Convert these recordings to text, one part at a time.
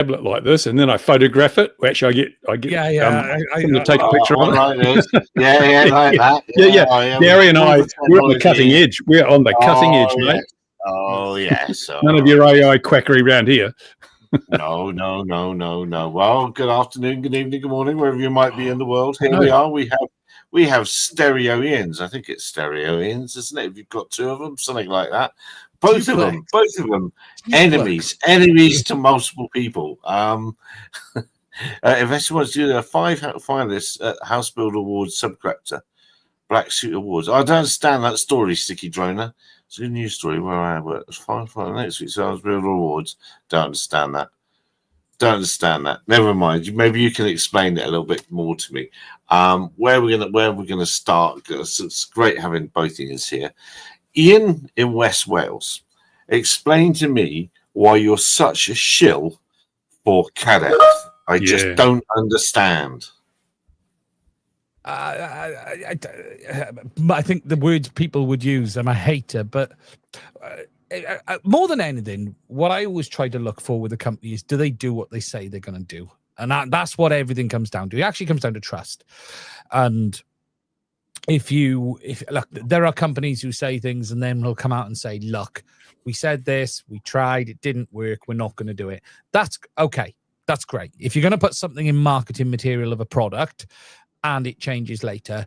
tablet like this, and then I photograph it. Actually, I get them to take a picture of it. Like this. Yeah, like that. Yeah. Gary and I, we're on the cutting edge. We're on the cutting edge, mate. Oh, yes. None of your AI quackery around here. No. Well, good afternoon, good evening, good morning, wherever you might be in the world. Here we are. We have stereo Ians. I think it's stereo Ians, isn't it? If you've got two of them, something like that. Both of them, enemies to multiple people. If anyone wants to do the 5 finalists at House Build Awards subcollector, Black Suit Awards. I don't understand that story, Sticky Droner. It's a good news story where I work. It's 5 next week's House Build Awards. Don't understand that. Never mind. Maybe you can explain it a little bit more to me. Where we're gonna start. It's great having both Ians here. Ian in West Wales, explain to me why you're such a shill for Caddx. I just don't understand. I think the words people would use, I'm a hater, but more than anything, what I always try to look for with a company is, do they do what they say they're going to do? And that's what everything comes down to. It actually comes down to trust. And if look, there are companies who say things and then will come out and say, look, we said this, we tried, it didn't work, we're not going to do it. That's okay. That's great. If you're going to put something in marketing material of a product and it changes later,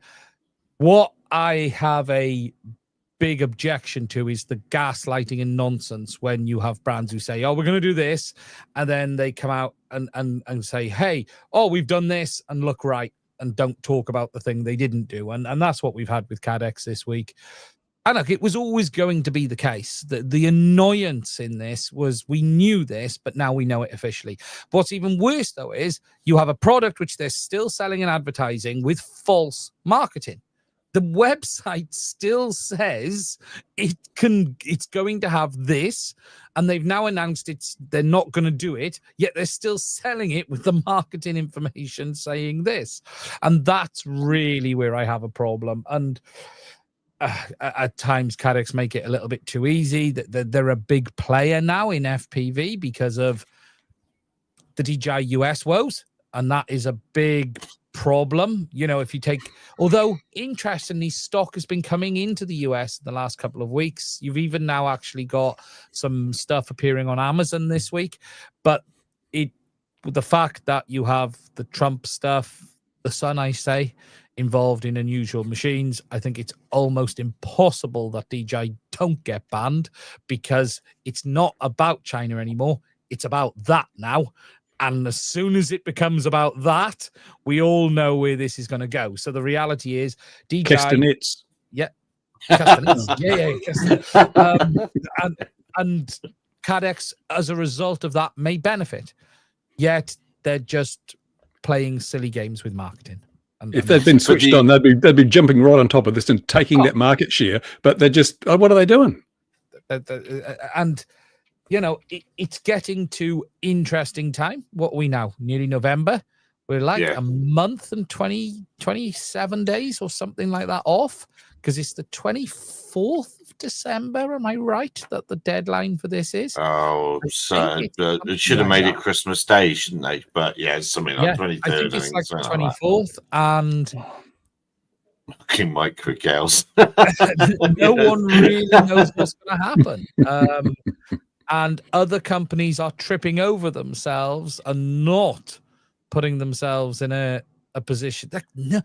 what I have a big objection to is the gaslighting and nonsense when you have brands who say, oh, we're going to do this, and then they come out and say, hey, oh, we've done this and look right, and don't talk about the thing they didn't do. And that's what we've had with Caddx this week. And look, it was always going to be the case. The annoyance in this was we knew this, but now we know it officially. But what's even worse, though, is you have a product which they're still selling and advertising with false marketing. The website still says it's going to have this, and they've now announced they're not going to do it, yet they're still selling it with the marketing information saying this. And that's really where I have a problem. And at times, Caddx make it a little bit too easy. They're a big player now in FPV because of the DJI US woes, and that is a big problem. You know, if you take, although interestingly, stock has been coming into the US in the last couple of weeks. You've even now actually got some stuff appearing on Amazon this week. But the fact that you have the Trump stuff, the Sun, I say, involved in unusual machines, I think it's almost impossible that DJI don't get banned, because it's not about China anymore. It's about that now. And as soon as it becomes about that, we all know where this is going to go. So the reality is, DJI... Castanets. Yeah. Castanets. Castanets. And Caddx, as a result of that, may benefit. Yet they're just playing silly games with marketing. If they'd been switched on, they'd be jumping right on top of this and taking that market share. But they're just, what are they doing? And... you know, it's getting to interesting time. What are we now? Nearly November. We're like a month and 27 days or something like that off, because it's the 24th of December. Am I right that the deadline for this is? Oh, so it should have made it Christmas Day, shouldn't they? But yeah, it's something like 23rd. I think it's like the 24th. And fucking microgales. No one really knows what's going to happen. And other companies are tripping over themselves and not putting themselves in a position that, no,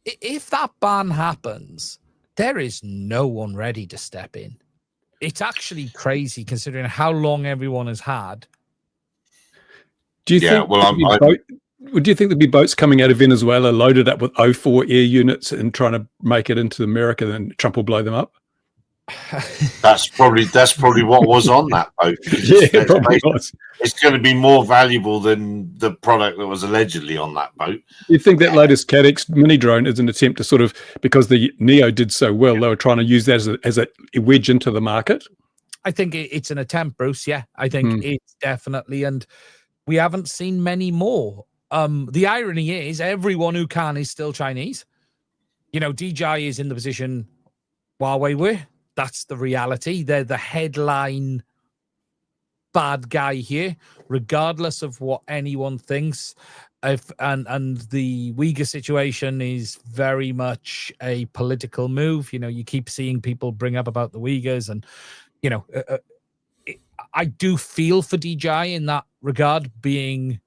if that ban happens, there is no one ready to step in. It's actually crazy considering how long everyone has had. Do you think? Do you think there'd be boats coming out of Venezuela loaded up with O4 air units and trying to make it into America, then Trump will blow them up? That's probably what was on that boat. It's going to be more valuable than the product that was allegedly on that boat. You think that latest Caddx mini drone is an attempt to sort of, because the Neo did so well, they were trying to use that as a wedge into the market? I think it's an attempt, Bruce. Yeah, I think it's definitely, and we haven't seen many more. The irony is everyone who can is still Chinese. You know, DJI is in the position Huawei were. That's the reality. They're the headline bad guy here, regardless of what anyone thinks. And the Uyghur situation is very much a political move. You know, you keep seeing people bring up about the Uyghurs, and you know, I do feel for DJI in that regard, being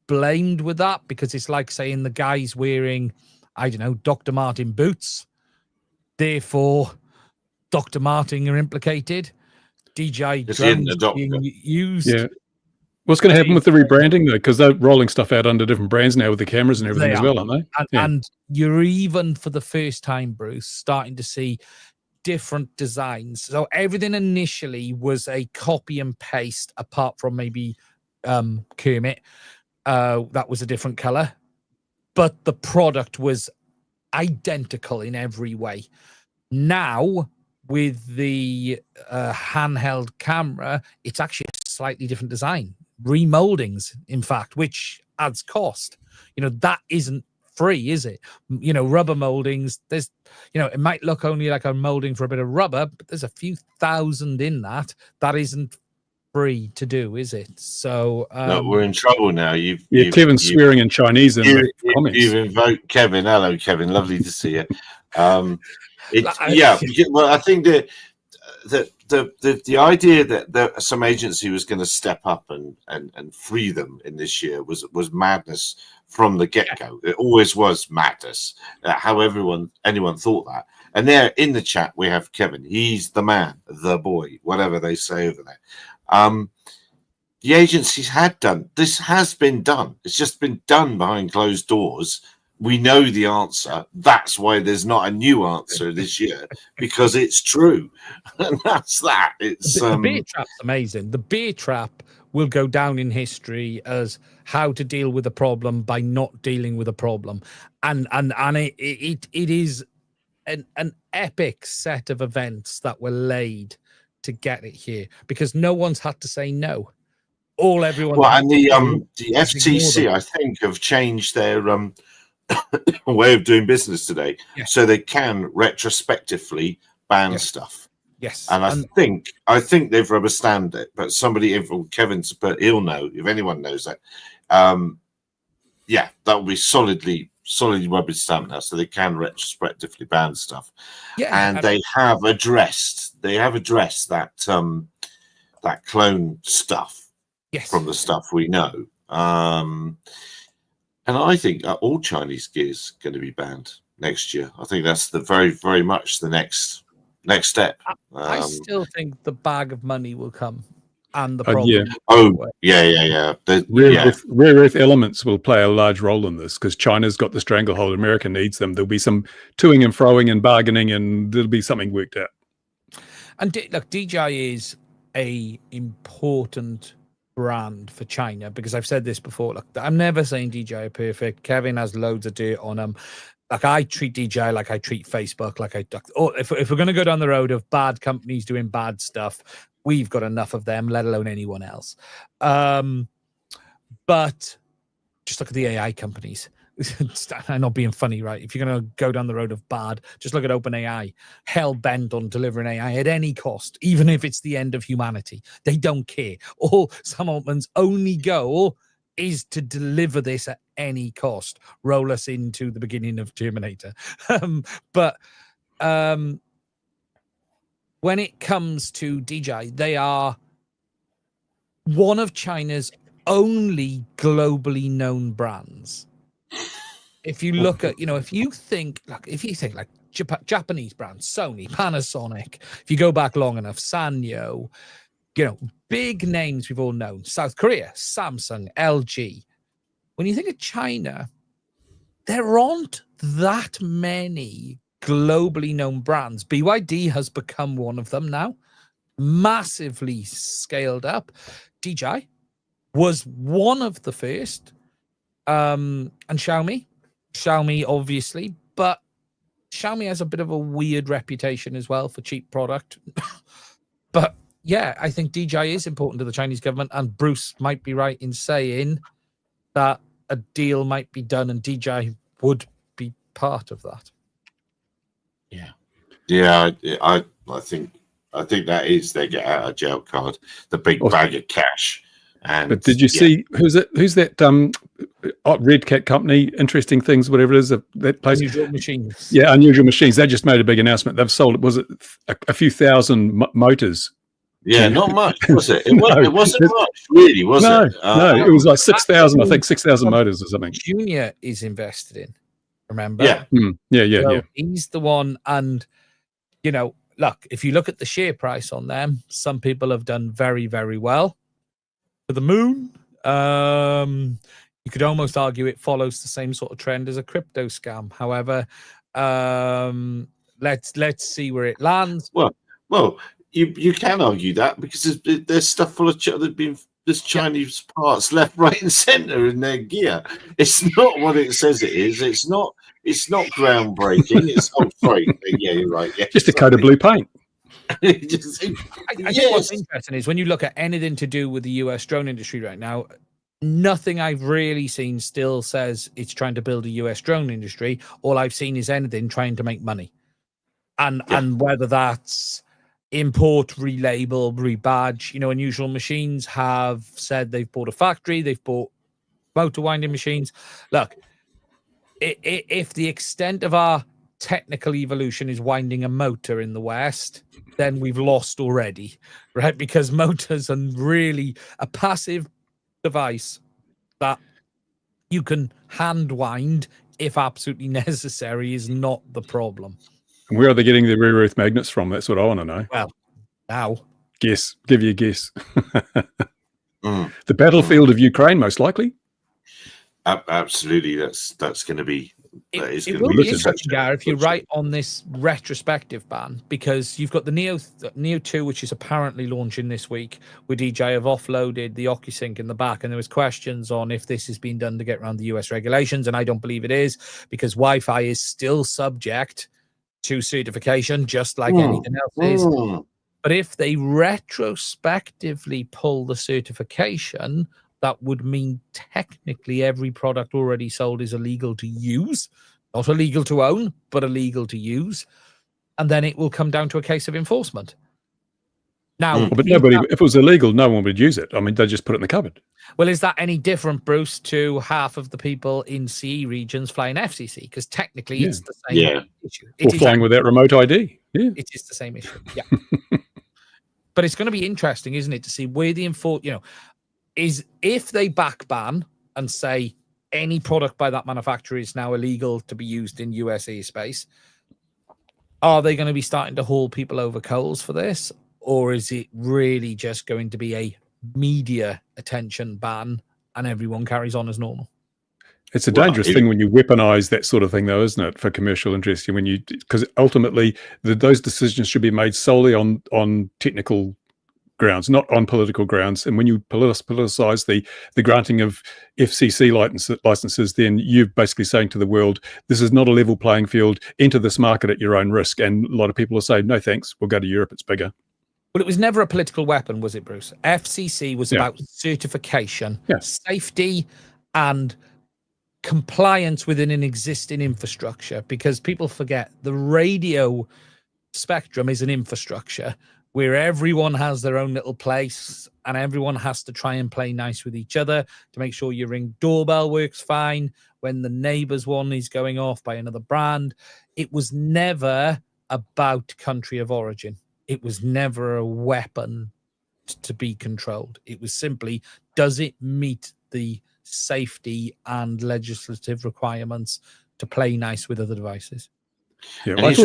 blamed with that, because it's like saying the guy's wearing, I don't know, Dr. Martin boots, therefore Dr. Martin are implicated. DJI drones being used. Yeah. What's going to happen with the rebranding, though? Because they're rolling stuff out under different brands now with the cameras and everything as well, aren't they? And you're even, for the first time, Bruce, starting to see different designs. So everything initially was a copy and paste, apart from maybe Kermit. That was a different color. But the product was identical in every way. Now, with the handheld camera, it's actually a slightly different design. Remoldings, in fact, which adds cost. You know, that isn't free, is it? You know, rubber moldings, there's, you know, it might look only like a molding for a bit of rubber, but there's a few thousand in that. That isn't free to do, is it? So no, we're in trouble now. Kevin's swearing in Chinese in the comments. You've invoked Kevin. Hello, Kevin. Lovely to see you. Well, I think that the idea that some agency was going to step up and free them in this year was madness from the get-go. It always was madness. How anyone thought that. And there in the chat we have Kevin. He's the man, the boy, whatever they say over there. The agencies had done this. Has been done. It's just been done behind closed doors. We know the answer. That's why there's not a new answer this year, because it's true. And that's that. It's the beer trap's amazing. The beer trap will go down in history as how to deal with a problem by not dealing with a problem. And it is an epic set of events that were laid to get it here, because no one's had to say no. Everyone. Well, and the FTC, I think, have changed their way of doing business today, so they can retrospectively ban stuff. Yes, and I think they've rubber stamped it. But Kevin's, but he'll know if anyone knows that. That will be solidly rubber stamped now, so they can retrospectively ban stuff. And they have addressed that that clone stuff from the stuff we know. And I think all Chinese gear is going to be banned next year. I think that's the very, very much the next step. I still think the bag of money will come, and the problem. Rare earth elements will play a large role in this, because China's got the stranglehold. America needs them. There'll be some toing and froing and bargaining, and there'll be something worked out. And look, DJI is a important brand for China, because I've said this before. Look, I'm never saying DJI are perfect. Kevin has loads of dirt on them. Like, I treat DJI like I treat Facebook. If we're going to go down the road of bad companies doing bad stuff, we've got enough of them, let alone anyone else. But just look at the AI companies. I'm not being funny, right? If you're going to go down the road of bad, just look at OpenAI, hell bent on delivering AI at any cost, even if it's the end of humanity. They don't care. All Sam Altman's only goal is to deliver this at any cost, roll us into the beginning of Terminator. But when it comes to DJI, they are one of China's only globally known brands. If you look at, if you think like Japanese brands, Sony, Panasonic, if you go back long enough, Sanyo, big names we've all known, South Korea, Samsung, LG. When you think of China, there aren't that many globally known brands. BYD has become one of them now, massively scaled up. DJI was one of the first, and Xiaomi, obviously, but Xiaomi has a bit of a weird reputation as well for cheap product. But yeah, I think DJI is important to the Chinese government, and Bruce might be right in saying that a deal might be done and DJI would be part of that. Yeah, I think I think that is their get out of jail card, the big bag of cash. And but did you see who's that Red Cat company, Interesting Things, whatever it is, that place? Unusual Machines. Yeah, Unusual Machines. They just made a big announcement. They've sold, was it a few thousand motors? Yeah, not much, was it? It wasn't much, really, was it? No, it was like 6,000, I think, 6,000 motors or something. Junior is invested in, remember? Yeah. Yeah. He's the one, and, you know, look, if you look at the share price on them, some people have done very, very well. To the moon. You could almost argue it follows the same sort of trend as a crypto scam. However, let's see where it lands. Well, you can argue that because there's stuff full of there's Chinese parts left, right, and center in their gear. It's not what it says it is. It's not groundbreaking. It's sorry. Yeah, you're right. Yeah, just a coat of blue paint. I think what's interesting is when you look at anything to do with the US drone industry right now, nothing I've really seen still says it's trying to build a US drone industry. All I've seen is anything trying to make money. And whether that's import, relabel, rebadge, you know, Unusual Machines have said they've bought a factory, they've bought motor winding machines. Look, if the extent of our technical evolution is winding a motor in the West, then we've lost already, right? Because motors are really a passive device that you can hand wind if absolutely necessary is not the problem. And where are they getting the rare earth magnets from? That's what I want to know. Well, now. Guess. Give you a guess. The battlefield of Ukraine, most likely. Absolutely. That's going to be... It will be interesting, Gar, if you're right on this retrospective ban, because you've got the Neo 2, which is apparently launching this week, where DJI have offloaded the OcuSync in the back, and there was questions on if this has been done to get around the US regulations, and I don't believe it is, because Wi-Fi is still subject to certification, just like anything else is. But if they retrospectively pull the certification, that would mean technically every product already sold is illegal to use, not illegal to own, but illegal to use. And then it will come down to a case of enforcement. Now, but nobody, if it was illegal, no one would use it. I mean, they just put it in the cupboard. Well, is that any different, Bruce, to half of the people in CE regions flying FCC? Because technically it's the same issue. Or flying without remote ID. Yeah. It is the same issue. Yeah. But it's going to be interesting, isn't it, to see where the is if they back ban and say any product by that manufacturer is now illegal to be used in US airspace, are they going to be starting to haul people over coals for this? Or is it really just going to be a media attention ban and everyone carries on as normal? It's a dangerous thing when you weaponize that sort of thing, though, isn't it, for commercial interest? Because ultimately those decisions should be made solely on technical grounds, not on political grounds. And when you politicize the granting of FCC licenses, then you're basically saying to the world, this is not a level playing field. Enter this market at your own risk. And a lot of people are saying, no, thanks. We'll go to Europe. It's bigger. Well, it was never a political weapon, was it, Bruce? FCC was about certification, safety, and compliance within an existing infrastructure, because people forget the radio spectrum is an infrastructure where everyone has their own little place and everyone has to try and play nice with each other to make sure your Ring doorbell works fine when the neighbor's one is going off by another brand. It was never about country of origin. It was never a weapon to be controlled. It was simply, does it meet the safety and legislative requirements to play nice with other devices? Yeah, I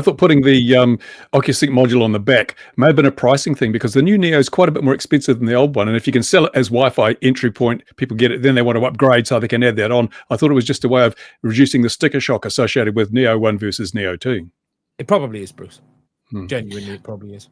thought putting the OcuSync module on the back may have been a pricing thing, because the new Neo is quite a bit more expensive than the old one. And if you can sell it as Wi-Fi entry point, people get it, then they want to upgrade so they can add that on. I thought it was just a way of reducing the sticker shock associated with Neo 1 versus Neo 2. It probably is, Bruce. Genuinely, it probably is.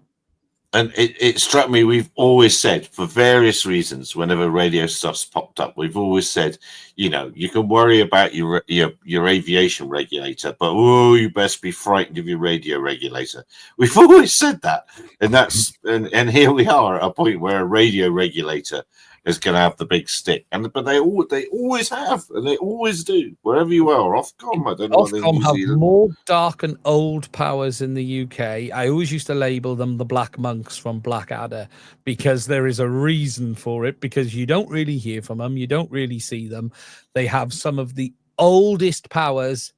And it struck me, we've always said, for various reasons, whenever radio stuff's popped up, we've always said, you can worry about your aviation regulator, but you best be frightened of your radio regulator. We've always said that, and that's and here we are at a point where a radio regulator is going to have the big stick, but they always have, and they always do wherever you are. Ofcom, I don't know what they Ofcom have Zealand. more dark and old powers in the UK. I always used to label them the Black Monks from Blackadder because there is a reason for it, because you don't really hear from them, you don't really see them. They have some of the oldest powers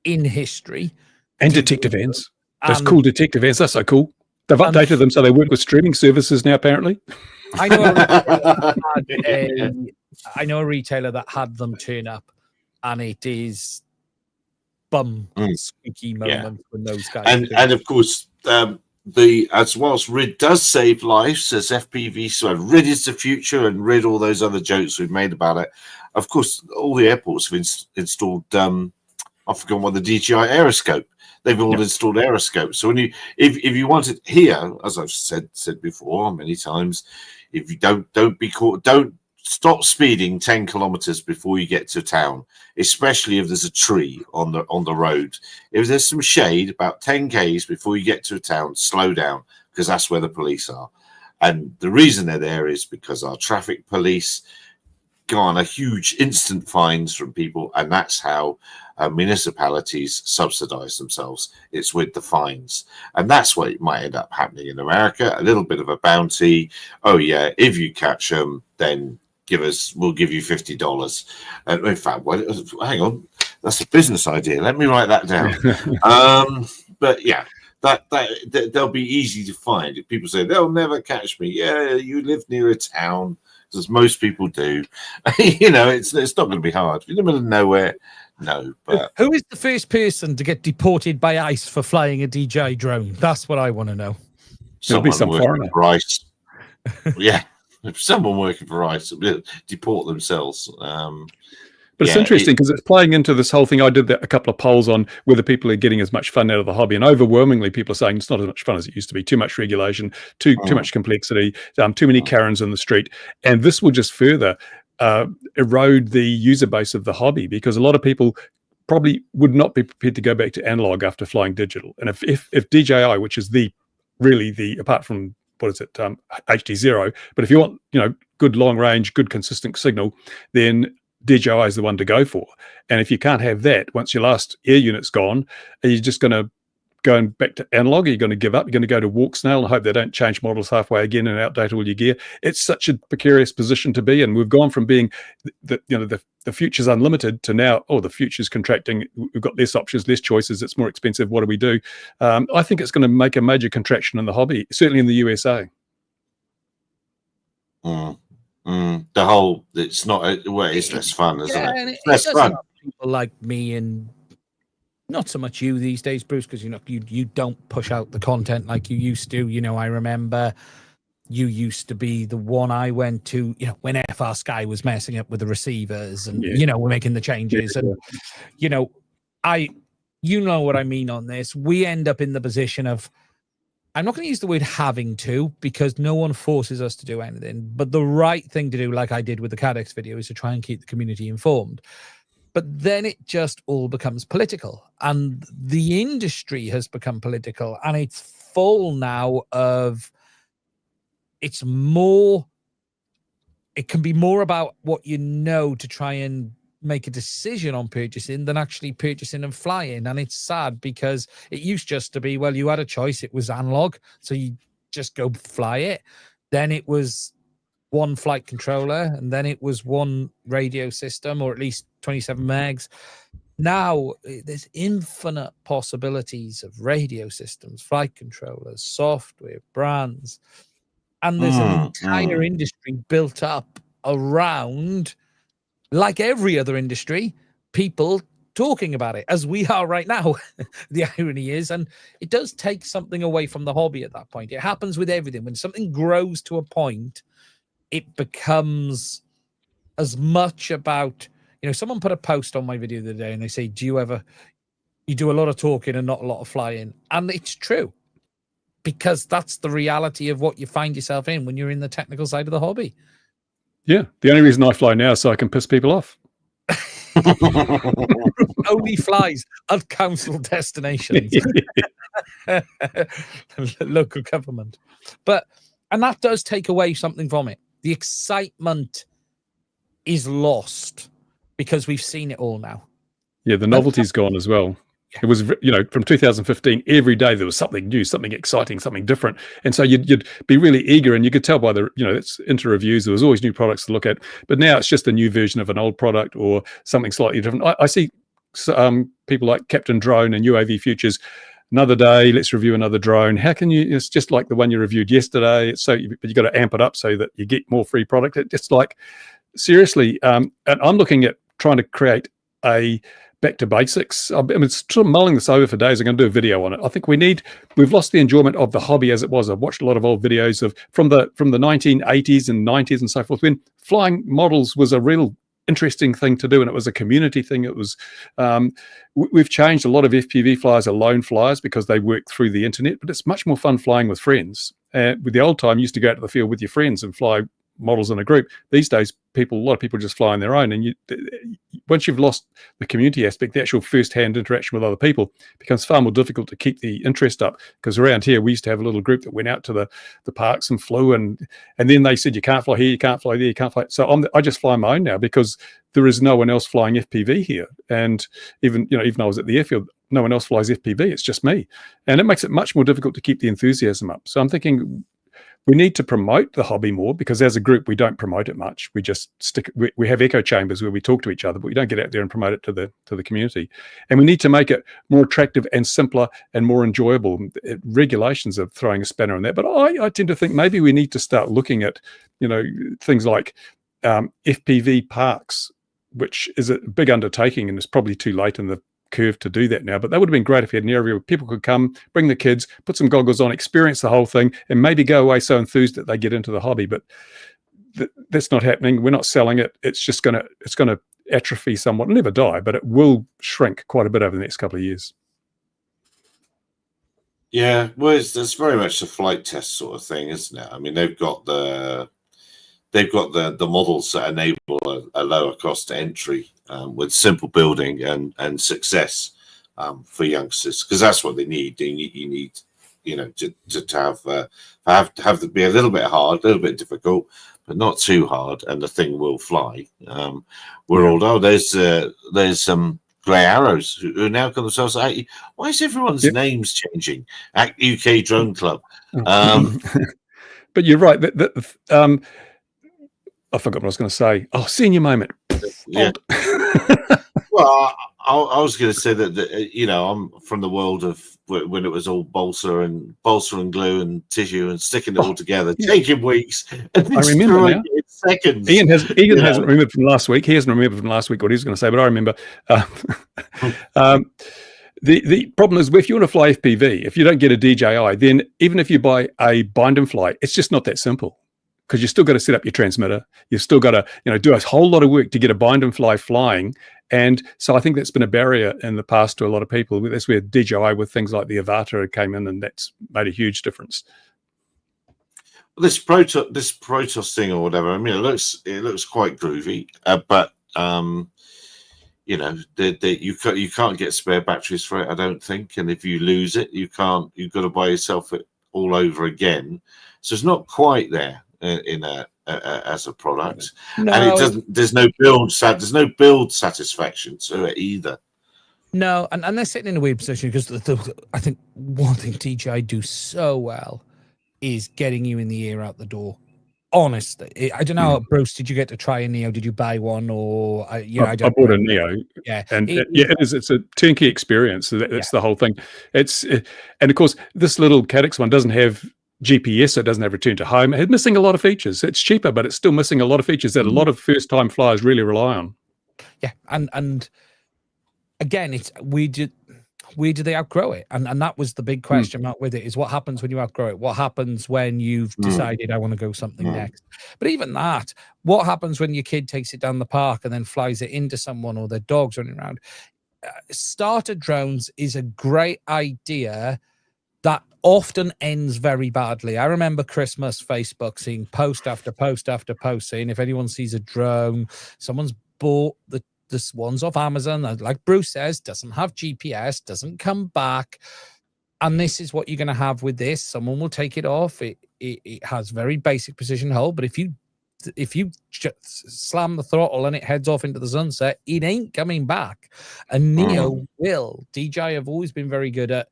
in history. And detective ends. Those cool detective ends, that's so cool. They've updated them so they work with streaming services now, apparently. I know a retailer that had them turn up, and it is squeaky moment when those guys and of course as whilst RID does save lives as FPV, so RID is the future, and RID, all those other jokes we've made about it. Of course, all the airports have installed I've forgotten what, the DJI Aeroscope. They've all installed Aeroscope. So when if you want it here, as I've said before many times, if you don't be caught, don't stop speeding 10 kilometers before you get to town, especially if there's a tree on the road. If there's some shade, about 10 k's before you get to a town, slow down, because that's where the police are. And the reason they're there is because our traffic police garner huge instant fines from people, and that's how municipalities subsidize themselves. It's with the fines, and that's what might end up happening in America. A little bit of a bounty. Oh yeah, if you catch them, then we'll give you $50. In fact, hang on, that's a business idea. Let me write that down. But yeah, that they'll be easy to find. If people say they'll never catch me, yeah, you live near a town, as most people do. It's not going to be hard. If you're in the middle of nowhere, no. But who is the first person to get deported by ICE for flying a DJI drone? That's what I want to know. There'll be some foreigner. For ICE. Yeah, if someone working for ICE will deport themselves. But it's interesting because it's playing into this whole thing. I did a couple of polls on whether people are getting as much fun out of the hobby, and overwhelmingly people are saying it's not as much fun as it used to be. Too much regulation, too much complexity, too many Karens in the street, and this will just further erode the user base of the hobby, because a lot of people probably would not be prepared to go back to analog after flying digital. And if DJI, which is really the apart from what is it, HD0, but if you want good long range, good consistent signal, then DJI is the one to go for. And if you can't have that, once your last air unit's gone, are you just going to go back to analog? Are you going to give up? You're going to go to walk snail and hope they don't change models halfway again and outdate all your gear? It's such a precarious position to be in. We've gone from being the future's unlimited to now, the future's contracting. We've got less options, less choices. It's more expensive. What do we do? I think it's going to make a major contraction in the hobby, certainly in the USA. The whole, it's not, it's less fun, isn't it? And it's less fun. People like me, and not so much you these days, Bruce, because you don't push out the content like you used to. I remember you used to be the one I went to, when FR Sky was messing up with the receivers, and we're making the changes, and you know what I mean on this. We end up in the position of, I'm not going to use the word having to, because no one forces us to do anything, but the right thing to do, like I did with the Caddx video, is to try and keep the community informed. But then it just all becomes political, and the industry has become political, and it's full now of, it can be more about what to try and make a decision on purchasing than actually purchasing and flying. And it's sad, because it used just to be, well, you had a choice. It was analog, so you just go fly it. Then it was one flight controller, and then it was one radio system, or at least 27 megs. Now there's infinite possibilities of radio systems, flight controllers, software, brands, and there's an entire industry built up around, like every other industry, people talking about it, as we are right now. The irony is, and it does take something away from the hobby at that point. It happens with everything. When something grows to a point, it becomes as much about, someone put a post on my video the other day, and they say, you do a lot of talking and not a lot of flying. And it's true, because that's the reality of what you find yourself in when you're in the technical side of the hobby. Yeah, the only reason I fly now is so I can piss people off. Only flies at council destinations. Local government. And that does take away something from it. The excitement is lost because we've seen it all now. Yeah, the novelty's gone as well. It was, from 2015, every day there was something new, something exciting, something different. And so you'd be really eager, and you could tell by the, it's into reviews, there was always new products to look at. But now it's just a new version of an old product or something slightly different. I see people like Captain Drone and UAV Futures. Another day, let's review another drone. How can you, it's just like the one you reviewed yesterday. But you got to amp it up so that you get more free product. It's just like, seriously, and I'm looking at trying to create a back to basics. I've been sort of mulling this over for days. I'm going to do a video on it. I think we've lost the enjoyment of the hobby as it was. I've watched a lot of old videos from the 1980s and 90s and so forth, when flying models was a real interesting thing to do, and it was a community thing. It was we've changed. A lot of FPV flyers are lone flyers because they work through the internet, but it's much more fun flying with friends. With the old time, you used to go out to the field with your friends and fly models in a group. These days, a lot of people just fly on their own, and once you've lost the community aspect, the actual first-hand interaction with other people, becomes far more difficult to keep the interest up. Because around here, we used to have a little group that went out to the parks and flew, and then they said, you can't fly here, you can't fly there, you can't fly. So I just fly my own now because there is no one else flying FPV here. And even I was at the airfield, no one else flies FPV. It's just me, and it makes it much more difficult to keep the enthusiasm up. So I'm thinking, we need to promote the hobby more, because as a group, we don't promote it much. We just we have echo chambers where we talk to each other, but we don't get out there and promote it to the community. And we need to make it more attractive and simpler and more enjoyable. Regulations are throwing a spanner in that, but I tend to think maybe we need to start looking at, things like FPV parks, which is a big undertaking, and it's probably too late in the curve to do that now, but that would have been great if you had an area where people could come, bring the kids, put some goggles on, experience the whole thing, and maybe go away so enthused that they get into the hobby. But that's not happening. We're not selling it. It's just going to atrophy somewhat. It'll never die, but it will shrink quite a bit over the next couple of years. Yeah, well, it's very much a flight test sort of thing, isn't it? I mean, they've got the models that enable a lower cost entry with simple building and success for youngsters, because that's what they need. You need to have to be a little bit hard, a little bit difficult, but not too hard, and the thing will fly. There's some grey arrows who now call themselves why is everyone's names changing at UK Drone Club? But you're right. I forgot what I was going to say. Oh, senior moment. Yeah. Well, I was going to say that I'm from the world of when it was all balsa and glue and tissue and sticking it all together, taking weeks. And I remember now. In seconds. Ian hasn't remembered from last week. He hasn't remembered from last week what he was going to say, but I remember. The problem is, if you want to fly FPV, if you don't get a DJI, then even if you buy a bind and fly, it's just not that simple. Because you've still got to set up your transmitter. You've still got to, do a whole lot of work to get a bind and fly flying. And so I think that's been a barrier in the past to a lot of people. That's where DJI with things like the Avata came in, and that's made a huge difference. Well, this Protoss thing or whatever, I mean, it looks quite groovy, but you can't get spare batteries for it, I don't think. And if you lose it, you've got to buy yourself it all over again. So it's not quite there as a product, and it doesn't. There's no build satisfaction to it either. No, and they're sitting in a weird position because I think one thing DJI do so well is getting you in the ear out the door. Honestly, I don't know, Bruce. Did you get to try a Neo? Did you buy one, or I bought a Neo. Yeah, and it is. It's a turnkey experience. That's the whole thing. And of course, this little Caddx one doesn't have GPS, so it doesn't have return to home. It's missing a lot of features. It's cheaper, but it's still missing a lot of features that a lot of first-time flyers really rely on. Yeah, and again, it's where do they outgrow it? And that was the big question mark with it, is what happens when you outgrow it? What happens when you've decided I want to go something next? But even that, what happens when your kid takes it down the park and then flies it into someone, or their dog's running around? Starter drones is a great idea that often ends very badly. I remember Christmas Facebook seeing post after post after post saying, if anyone sees a drone, someone's bought this one's off Amazon, like Bruce says, doesn't have GPS, doesn't come back. And this is what you're going to have with this. Someone will take it off. It has very basic precision hold, but if you if you slam the throttle and it heads off into the sunset, it ain't coming back. And Neo will. DJI have always been very good at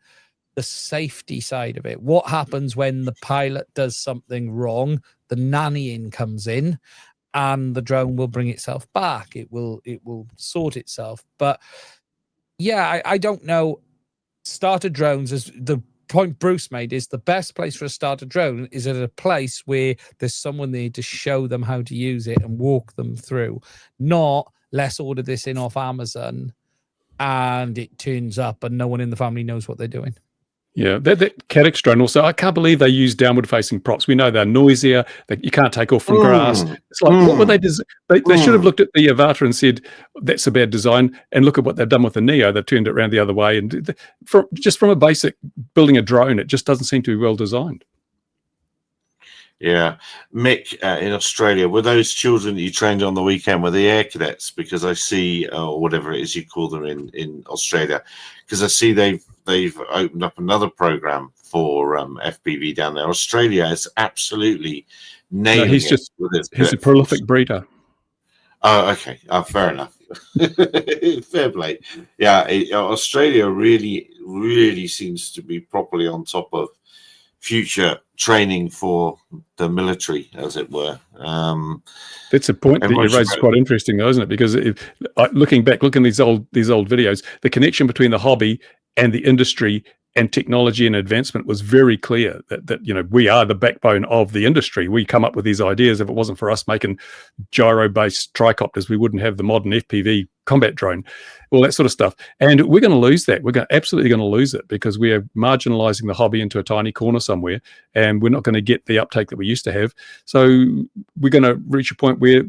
the safety side of it. What happens when the pilot does something wrong? The nannying comes in, and the drone will bring itself back. It will sort itself. But yeah, I don't know. Starter drones, as the point Bruce made, is the best place for a starter drone is at a place where there's someone there to show them how to use it and walk them through. Not, let's order this in off Amazon and it turns up and no one in the family knows what they're doing. Yeah, that Caddx drone also, I can't believe they use downward-facing props. We know they're noisier, you can't take off from grass. It's like, what were they they should have looked at the Avata and said, that's a bad design, and look at what they've done with the Neo. They've turned it around the other way. And from a basic building a drone, it just doesn't seem to be well designed. Yeah. Mick, in Australia, were those children that you trained on the weekend, were they air cadets? Because I see, or whatever it is you call them in Australia, because I see they've opened up another program for FPV down there. Australia is absolutely nailing it. He's a prolific breeder. Oh, okay. Fair enough. Fair play. Yeah, Australia really seems to be properly on top of future training for the military, as it were. That's a point that you raised is quite interesting, though, isn't it? Because looking at these old videos, the connection between the hobby and the industry and technology and advancement was very clear. That we are the backbone of the industry. We come up with these ideas. If it wasn't for us making gyro-based tricopters, we wouldn't have the modern FPV combat drone, all that sort of stuff. And we're going to lose that. We're absolutely going to lose it because we are marginalizing the hobby into a tiny corner somewhere, and we're not going to get the uptake that we used to have. So we're going to reach a point where,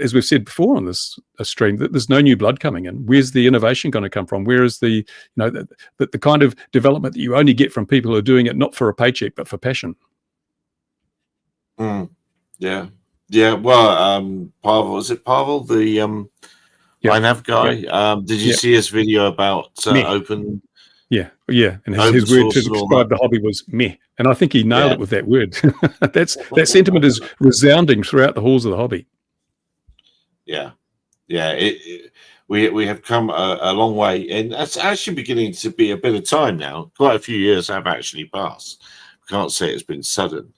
as we've said before on this stream, that there's no new blood coming in. Where's the innovation going to come from? Where is the kind of development that you only get from people who are doing it not for a paycheck but for passion? Yeah. Well, Pavel, is it Pavel, the YNAV guy? Yeah. Did you see his video about open? Yeah, and his word to describe the hobby was meh, and I think he nailed it with that word. that sentiment is resounding throughout the halls of the hobby. Yeah. We have come a long way, and that's actually beginning to be a bit of time now. Quite a few years have actually passed. Can't say it's been sudden,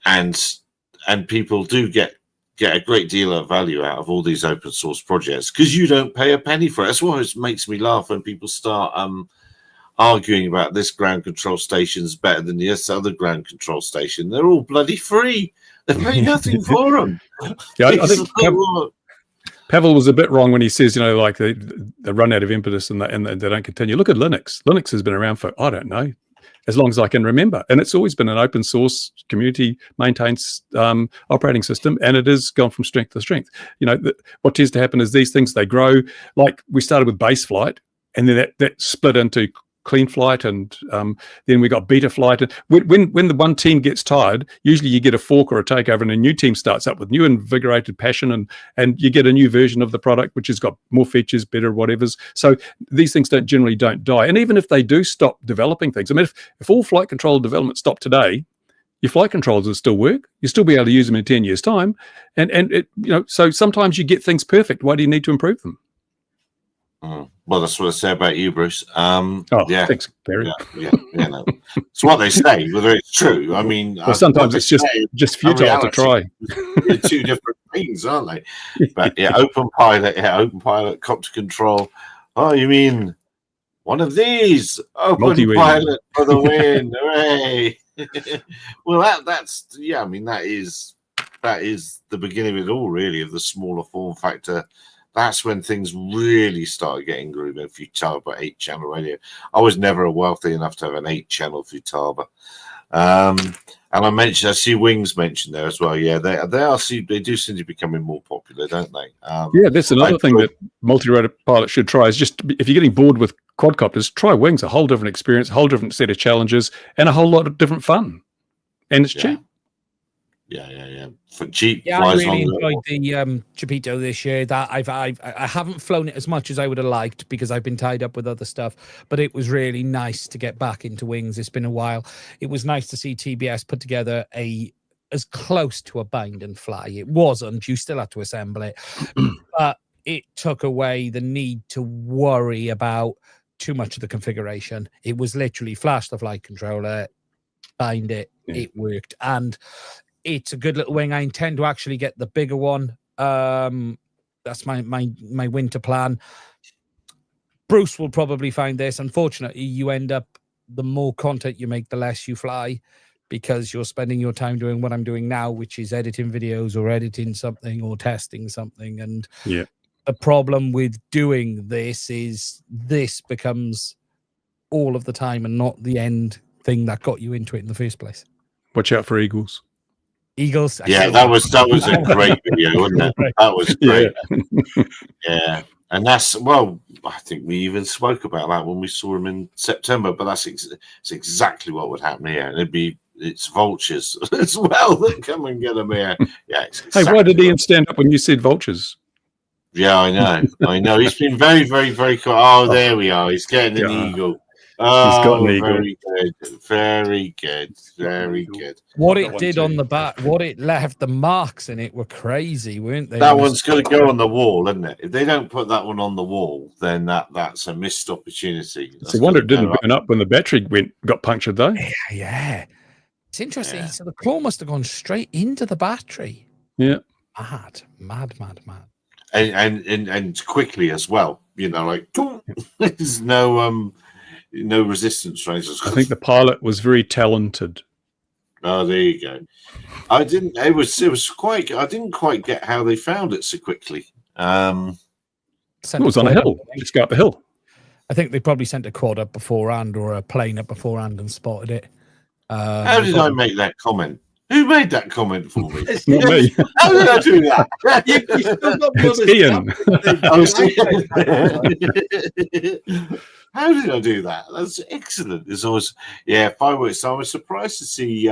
and people do get a great deal of value out of all these open source projects because you don't pay a penny for it. That's why it makes me laugh when people start arguing about this ground control station's better than this other ground control station. They're all bloody free. They pay nothing for them. Yeah, I think Pavel was a bit wrong when he says, like they run out of impetus and they don't continue. Look at Linux. Linux has been around for, I don't know, as long as I can remember. And it's always been an open source, community maintained operating system, and it has gone from strength to strength. What tends to happen is these things, they grow. Like we started with base flight, and then that split into clean flight, and then we got beta flight. And when the one team gets tired, usually you get a fork or a takeover, and a new team starts up with new invigorated passion, and you get a new version of the product which has got more features, better whatevers. So these things generally don't die. And even if they do stop developing things, I mean, if all flight control development stopped today, your flight controllers will still work. You'll still be able to use them in 10 years' time. And it, so sometimes you get things perfect. Why do you need to improve them? Well, that's what I say about you, Bruce. Yeah, thanks, Barry. No. It's what they say, whether it's true. I mean, sometimes it's just futile to try. They're two different things, aren't they? But open pilot, copter control. Oh, you mean one of these? Open pilot for the win! Hooray! Well, that's I mean, that is the beginning of it all, really, of the smaller form factor. That's when things really started getting groovy. Futaba 8-channel radio. I was never wealthy enough to have an 8-channel Futaba. And I see Wings mentioned there as well. Yeah, they do seem to be becoming more popular, don't they? That's another thing that multi-rotor pilots should try is just, if you're getting bored with quadcopters, try Wings. A whole different experience, a whole different set of challenges, and a whole lot of different fun. And it's cheap. Yeah. For cheap. Yeah, I really enjoyed the Chapito this year. That I haven't flown it as much as I would have liked because I've been tied up with other stuff. But it was really nice to get back into Wings. It's been a while. It was nice to see TBS put together a as close to a bind and fly. It wasn't. You still had to assemble it, but it took away the need to worry about too much of the configuration. It was literally flash the flight controller, bind it, it worked, and it's a good little wing. I intend to actually get the bigger one. That's my winter plan. Bruce will probably find this. Unfortunately, you end up, the more content you make, the less you fly, because you're spending your time doing what I'm doing now, which is editing videos or editing something or testing something. And the problem with doing this is this becomes all of the time and not the end thing that got you into it in the first place. Watch out for eagles. Eagles. Yeah, that was a great video, wasn't it? That was great. Yeah. And that's, well, I think we even spoke about that when we saw him in September, but that's exactly what would happen here. And it's vultures as well that come and get him here. Yeah. Hey, why did Ian stand up when you said vultures? Yeah, I know. He's been very, very, very cool. Oh, there we are. He's getting an eagle. Oh, he's got an eagle. Very good. Very good. Very good. What it did on the back, what it left, the marks in it were crazy, weren't they? That one's got to go on the wall, isn't it? If they don't put that one on the wall, then that's a missed opportunity. It's a wonder it didn't burn up when the battery got punctured, though. Yeah. It's interesting. Yeah. So the claw must have gone straight into the battery. Yeah. Mad. And quickly as well. You know, like there's no resistance ranges. I think the pilot was very talented. Oh, there you go. I didn't quite get how they found it so quickly. It was on a hill. Just go up the hill. I think they probably sent a quad up beforehand or a plane up beforehand and spotted it. How did I make that comment? Who made that comment for me? It's not me. How did I do that? It's Ian. How did I do that? That's excellent. There's always, fireworks. So I was surprised to see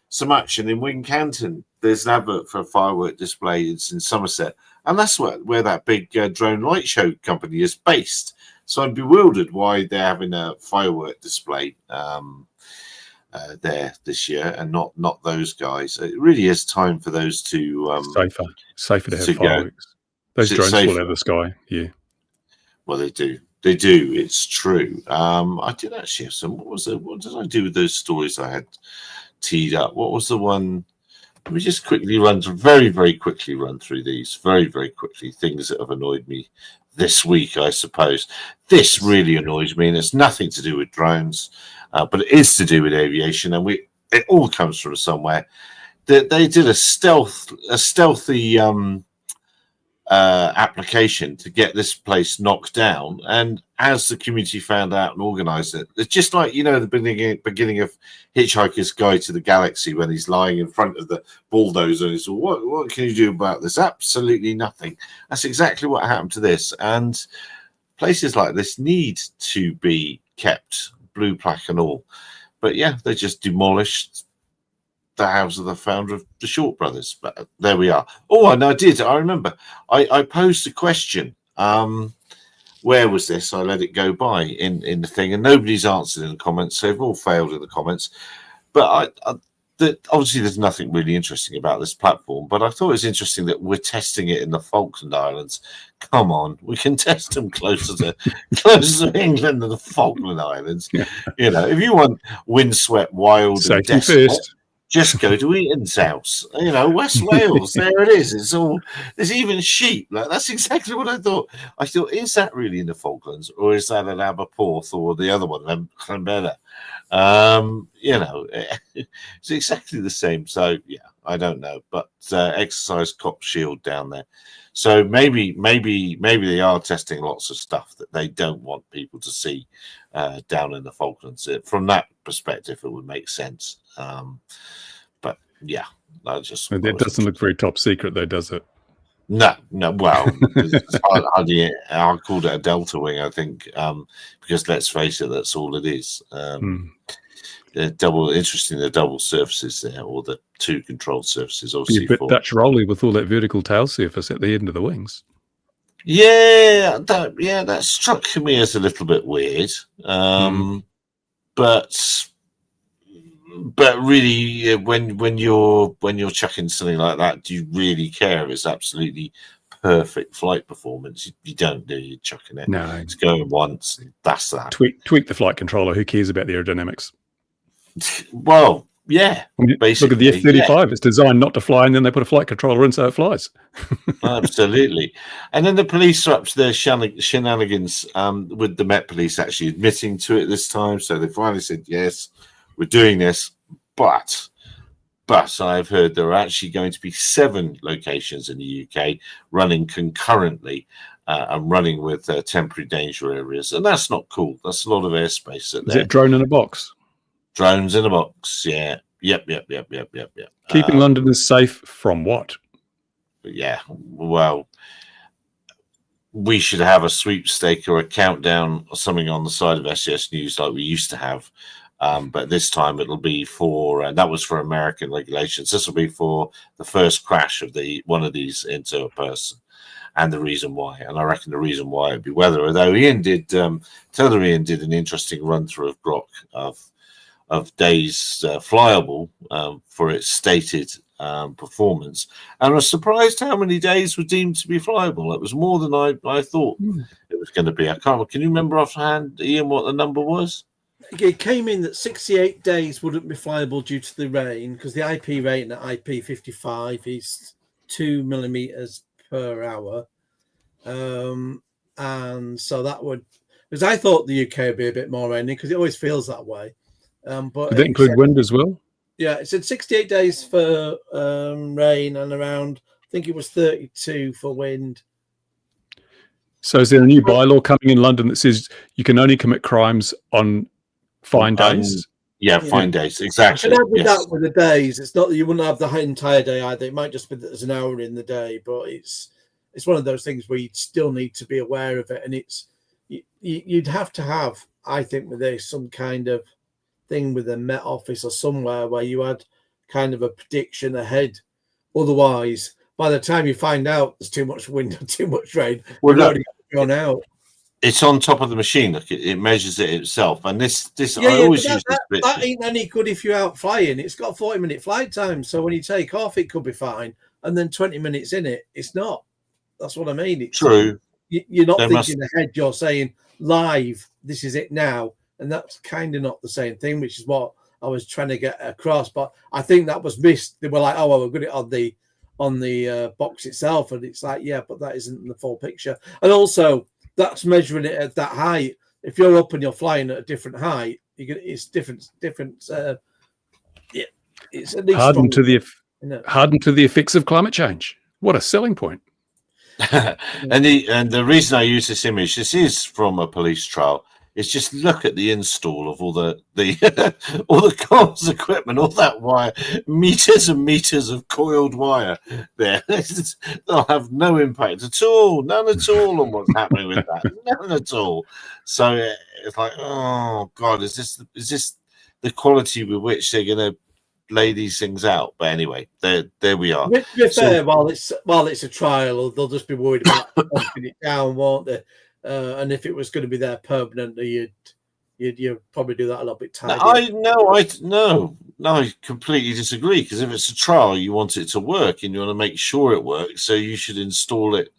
some action in Wincanton. There's an advert for a firework display. It's in Somerset, and that's where that big drone light show company is based. So I'm bewildered why they're having a firework display there this year, and not those guys. It really is time for those to safer to have fireworks. Those drones fall out of the sky. Yeah. Well, they do. They do. It's true. I did actually have some. What did I do with those stories I had teed up? What was the one? Let me just very, very quickly run through these. Very, very quickly. Things that have annoyed me this week, I suppose. This really annoys me, and it's nothing to do with drones, but it is to do with aviation, and it all comes from somewhere. They did a stealthy application to get this place knocked down, and as the community found out and organized it, it's just like, you know, the beginning of Hitchhiker's Guide to the Galaxy, when he's lying in front of the bulldozer and he's, what can you do about this? Absolutely nothing. That's exactly what happened to this, and places like this need to be kept, blue plaque and all, but yeah, they just demolished the house of the founder of the Short Brothers. But there we are. Oh, and I remember I posed a question. Where was this? I let it go by in the thing, and nobody's answered in the comments, so they've all failed in the comments. But obviously there's nothing really interesting about this platform, but I thought it was interesting that we're testing it in the Falkland Islands. Come on, we can test them closer to England than the Falkland Islands. You know, if you want windswept, wild, and desperate, just go to Ian's house. You know, West Wales. There it is. It's all. There's even sheep. Like, that's exactly what I thought. I thought, is that really in the Falklands, or is that at Aberporth, or the other one, Llanbedr? You know, it's exactly the same. So yeah, I don't know, but exercise cop shield down there. So maybe they are testing lots of stuff that they don't want people to see down in the Falklands. From that perspective, it would make sense. But yeah, that doesn't look very top secret, though, does it? No. Well, I called it a Delta Wing, I think, because let's face it, that's all it is. The double surfaces there, or the two controlled surfaces. Obviously, a bit Dutch rolly with all that vertical tail surface at the end of the wings. Yeah, that struck me as a little bit weird. But But really, when you're chucking something like that, do you really care? It's absolutely perfect flight performance. You don't do. You're chucking it. No. It's going once. That's that. Tweak the flight controller. Who cares about the aerodynamics? Well, yeah. Basically, look at the F-35. It's designed not to fly, and then they put a flight controller in so it flies. Absolutely. And then the police are up to their shenanigans with the Met Police actually admitting to it this time. So they finally said, yes, we're doing this. But I've heard there are actually going to be 7 locations in the UK running concurrently and running with temporary danger areas. And that's not cool. That's a lot of airspace. Is it drone in a box? Drones in a box, yeah. Yep. Keeping Londoners safe from what? Yeah, well, we should have a sweepstake or a countdown or something on the side of SES News like we used to have. But this time it'll be for, that was for American regulations. This will be for the first crash of one of these into a person and the reason why. And I reckon the reason why would be weather. Although Ian did an interesting run through of Grok of days flyable for its stated performance, and I was surprised how many days were deemed to be flyable. It was more than I thought it was going to be. I can't. Can you remember offhand, Ian, what the number was? It came in that 68 days wouldn't be flyable due to the rain, because the IP rating at IP55 is 2 millimeters per hour, and so that would, because I thought the UK would be a bit more rainy, because it always feels that way. But did that include wind as well? Yeah, it said 68 days for rain and around, I think it was 32 for wind. So is there a new bylaw coming in London that says you can only commit crimes on fine days? Fine days, exactly. I should add that with the days. It's not that you wouldn't have the entire day either. It might just be that there's an hour in the day, but it's one of those things where you still need to be aware of it. And you'd have to have, I think, with this, some kind of thing with a Met Office or somewhere where you had kind of a prediction ahead. Otherwise, by the time you find out there's too much wind or too much rain, you've already gone out. It's on top of the machine. Look, it measures it itself. And this I always use this bit. That ain't any good if you're out flying. It's got 40-minute flight time. So when you take off, it could be fine. And then 20 minutes in it, it's not. That's what I mean. It's true. You're not thinking ahead. You're saying live, this is it now. And that's kind of not the same thing, which is what I was trying to get across. But I think that was missed. They were like, oh, well, we've got it on the box itself. And it's like, yeah, but that isn't the full picture. And also, that's measuring it at that height. If you're up and you're flying at a different height, it's different. It's at least hardened to the effects of climate change. What a selling point. and the reason I use this image, this is from a police trial. It's just look at the install of all the all the comms equipment, all that wire, meters and meters of coiled wire there. They'll have no impact at all, none at all on what's happening with that, none at all. So it's like, oh God, is this the quality with which they're going to lay these things out? But anyway, there we are. To be fair, while it's a trial, they'll just be worried about pumping it down, won't they? And if it was going to be there permanently, you'd probably do that a little bit tighter. I completely disagree, because if it's a trial, you want it to work and you want to make sure it works, so you should install it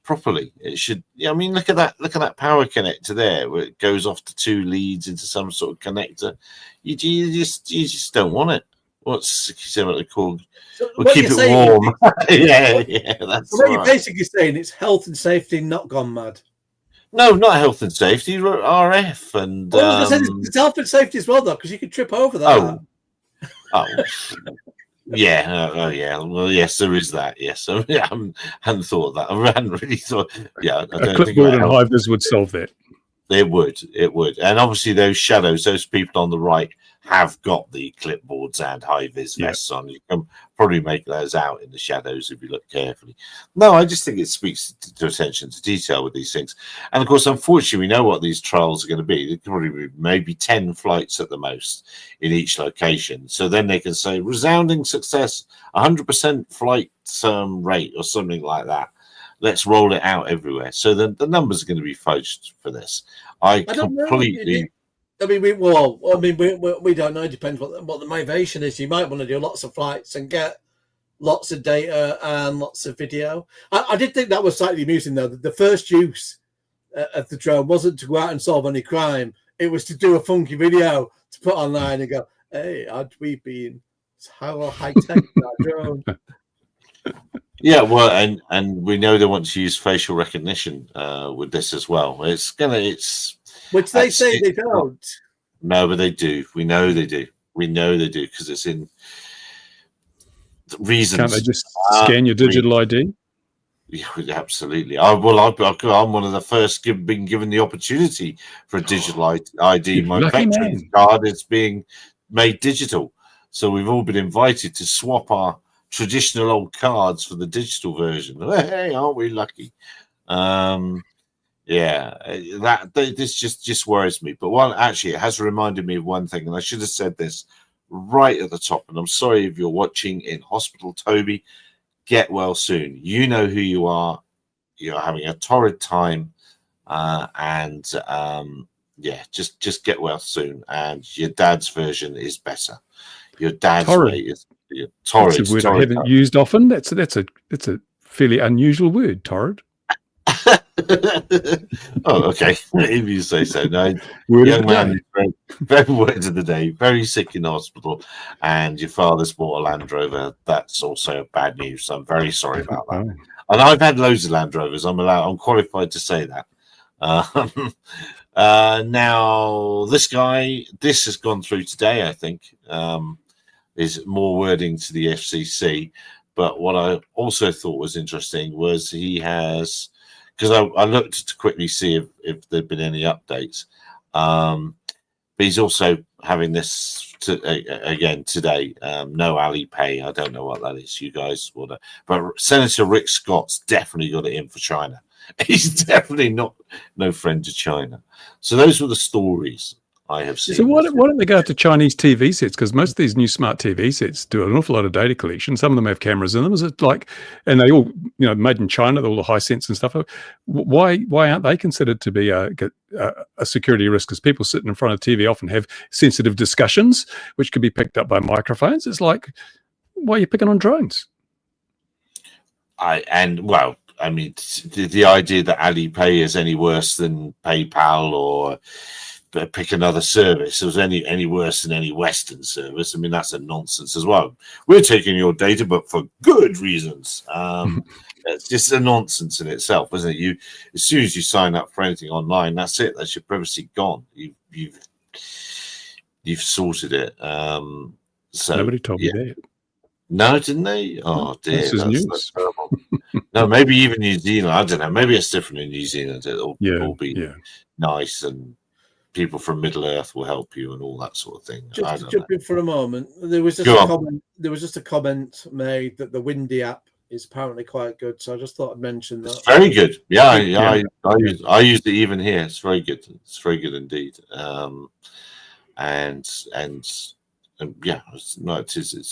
properly. It should. I mean, look at that power connector there, where it goes off to 2 leads into some sort of connector. You just don't want it. What's it called? So we'll keep it warm. yeah, that's so what you're basically saying, it's health and safety not gone mad. No, not health and safety, RF. And it's health and safety as well, though, because you could trip over that. Yeah. Yeah. Well, yes, there is that. Yes. I hadn't thought of that. I hadn't really thought. Yeah. I don't a clipboard and high-vis would solve that. It would. And obviously those shadows, those people on the right have got the clipboards and high-vis vests on. You can probably make those out in the shadows if you look carefully. No, I just think it speaks to attention to detail with these things. And of course, unfortunately, we know what these trials are going to be. There probably be maybe 10 flights at the most in each location. So then they can say resounding success, 100% flight rate or something like that. Let's roll it out everywhere. So the numbers are going to be fudged for this. I completely I mean, we don't know. It depends what the motivation is. You might want to do lots of flights and get lots of data and lots of video. I did think that was slightly amusing, though. The first use of the drone wasn't to go out and solve any crime. It was to do a funky video to put online and go, hey, had we been how high-tech that drone? Yeah, well, and we know they want to use facial recognition with this as well. Which they say they don't. No, but they do. We know they do. We know they do because it's in reasons. Can't they just scan your digital ID? Yeah, absolutely. I'm one of the first been given the opportunity for a digital ID. My veterans card is being made digital, so we've all been invited to swap our traditional old cards for the digital version. Hey, aren't we lucky? This just worries me. But actually, it has reminded me of one thing, and I should have said this right at the top. And I'm sorry if you're watching in hospital, Toby. Get well soon. You know who you are. You're having a torrid time, just get well soon. And your dad's version is better. Your dad's way is torrid. That's a word I haven't used often. That's a fairly unusual word, torrid. Oh, okay. If you say so. No, young man, very words of the day, very sick in the hospital, and your father's bought a Land Rover. That's also bad news. So I'm very sorry about that. And I've had loads of Land Rovers. I'm qualified to say that. Now, this has gone through today, I think, is more wording to the FCC. But what I also thought was interesting was he has, because I looked to quickly see if there'd been any updates. But he's also having this again today. No Alipay. I don't know what that is. You guys will know. But Senator Rick Scott's definitely got it in for China. He's definitely no friend to China. So those were the stories I have seen. So why don't they go to Chinese TV sets? Because most of these new smart TV sets do an awful lot of data collection. Some of them have cameras in them. Is it and they all, made in China, all the high sense and stuff. Why aren't they considered to be a security risk? Because people sitting in front of TV often have sensitive discussions, which can be picked up by microphones. It's like, why are you picking on drones? I mean, the idea that Alipay is any worse than PayPal or pick another service, it was any worse than any Western service. I mean, that's a nonsense as well. We're taking your data, but for good reasons. It's just a nonsense in itself, isn't it? As soon as you sign up for anything online, that's it. That's your privacy gone. You've sorted it. So nobody told me that. No, didn't they? Oh dear, this is news. That's terrible. No, maybe even New Zealand. I don't know. Maybe it's different in New Zealand. It'll all be nice, and people from Middle Earth will help you and all that sort of thing. Just jump in for a moment. There was just a comment made that the Windy app is apparently quite good. So I just thought I'd mention that. It's very good. Yeah. I use it even here. It's very good. It's very good indeed. It's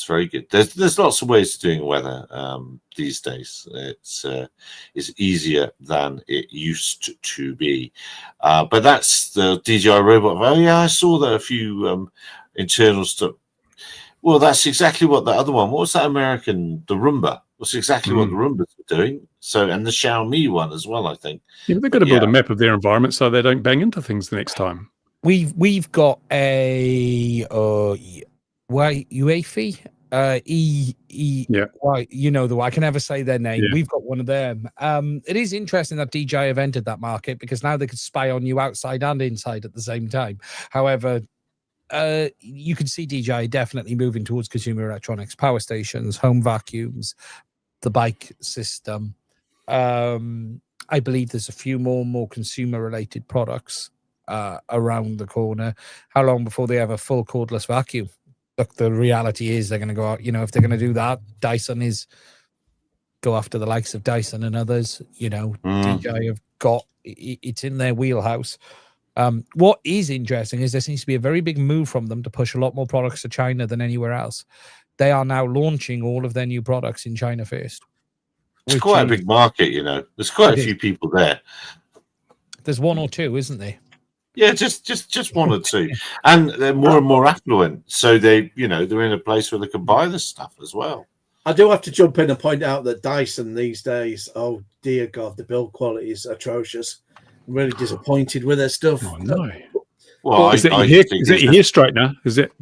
very good. There's lots of ways of doing weather these days. It's easier than it used to be. But that's the DJI robot. Oh yeah, I saw that a few internal stuff. Well, that's exactly what the other one. What was that American? The Roomba. That's exactly what the Roombas are doing. So, and the Xiaomi one as well, I think. Yeah, but they've got to build a map of their environment so they don't bang into things the next time. We've got a UAFI, the one. I can never say their name. Yeah. We've got one of them. It is interesting that DJI have entered that market because now they could spy on you outside and inside at the same time. However, you can see DJI definitely moving towards consumer electronics, power stations, home vacuums, the bike system. I believe there's a few more consumer related products around the corner. How long before they have a full cordless vacuum? Look, the reality is they're going to go out, if they're going to do that, Dyson go after the likes of Dyson and others, DJI have got, it's in their wheelhouse. What is interesting is there seems to be a very big move from them to push a lot more products to China than anywhere else. They are now launching all of their new products in China first. It's quite a big market, There's quite a few people there. There's one or two, isn't there? Yeah, just one or two, and they're more and more affluent, so they're in a place where they can buy the stuff as well. I do have to jump in and point out that Dyson these days, oh dear God, the build quality is atrocious. I'm really disappointed with their stuff. Oh no! Well, Is that your hair straightener? Is it?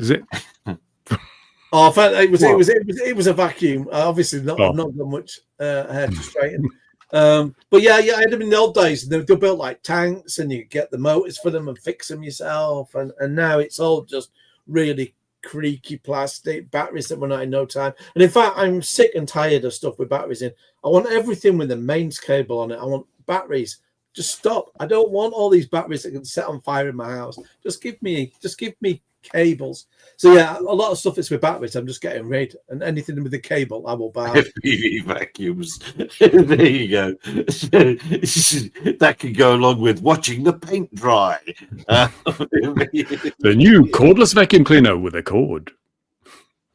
Oh, I felt it was a vacuum. Obviously, I've not got much hair to straighten. But yeah, I had them in the old days. They're built like tanks, and you get the motors for them and fix them yourself. And now it's all just really creaky plastic batteries that run out in no time. And in fact, I'm sick and tired of stuff with batteries in. I want everything with the mains cable on it. I want batteries. Just stop. I don't want all these batteries that can set on fire in my house. Just give me cables. So yeah, a lot of stuff that's with batteries I'm just getting rid, and anything with the cable I will buy. PV vacuums. There you go. That could go along with watching the paint dry. The new cordless vacuum cleaner with a cord.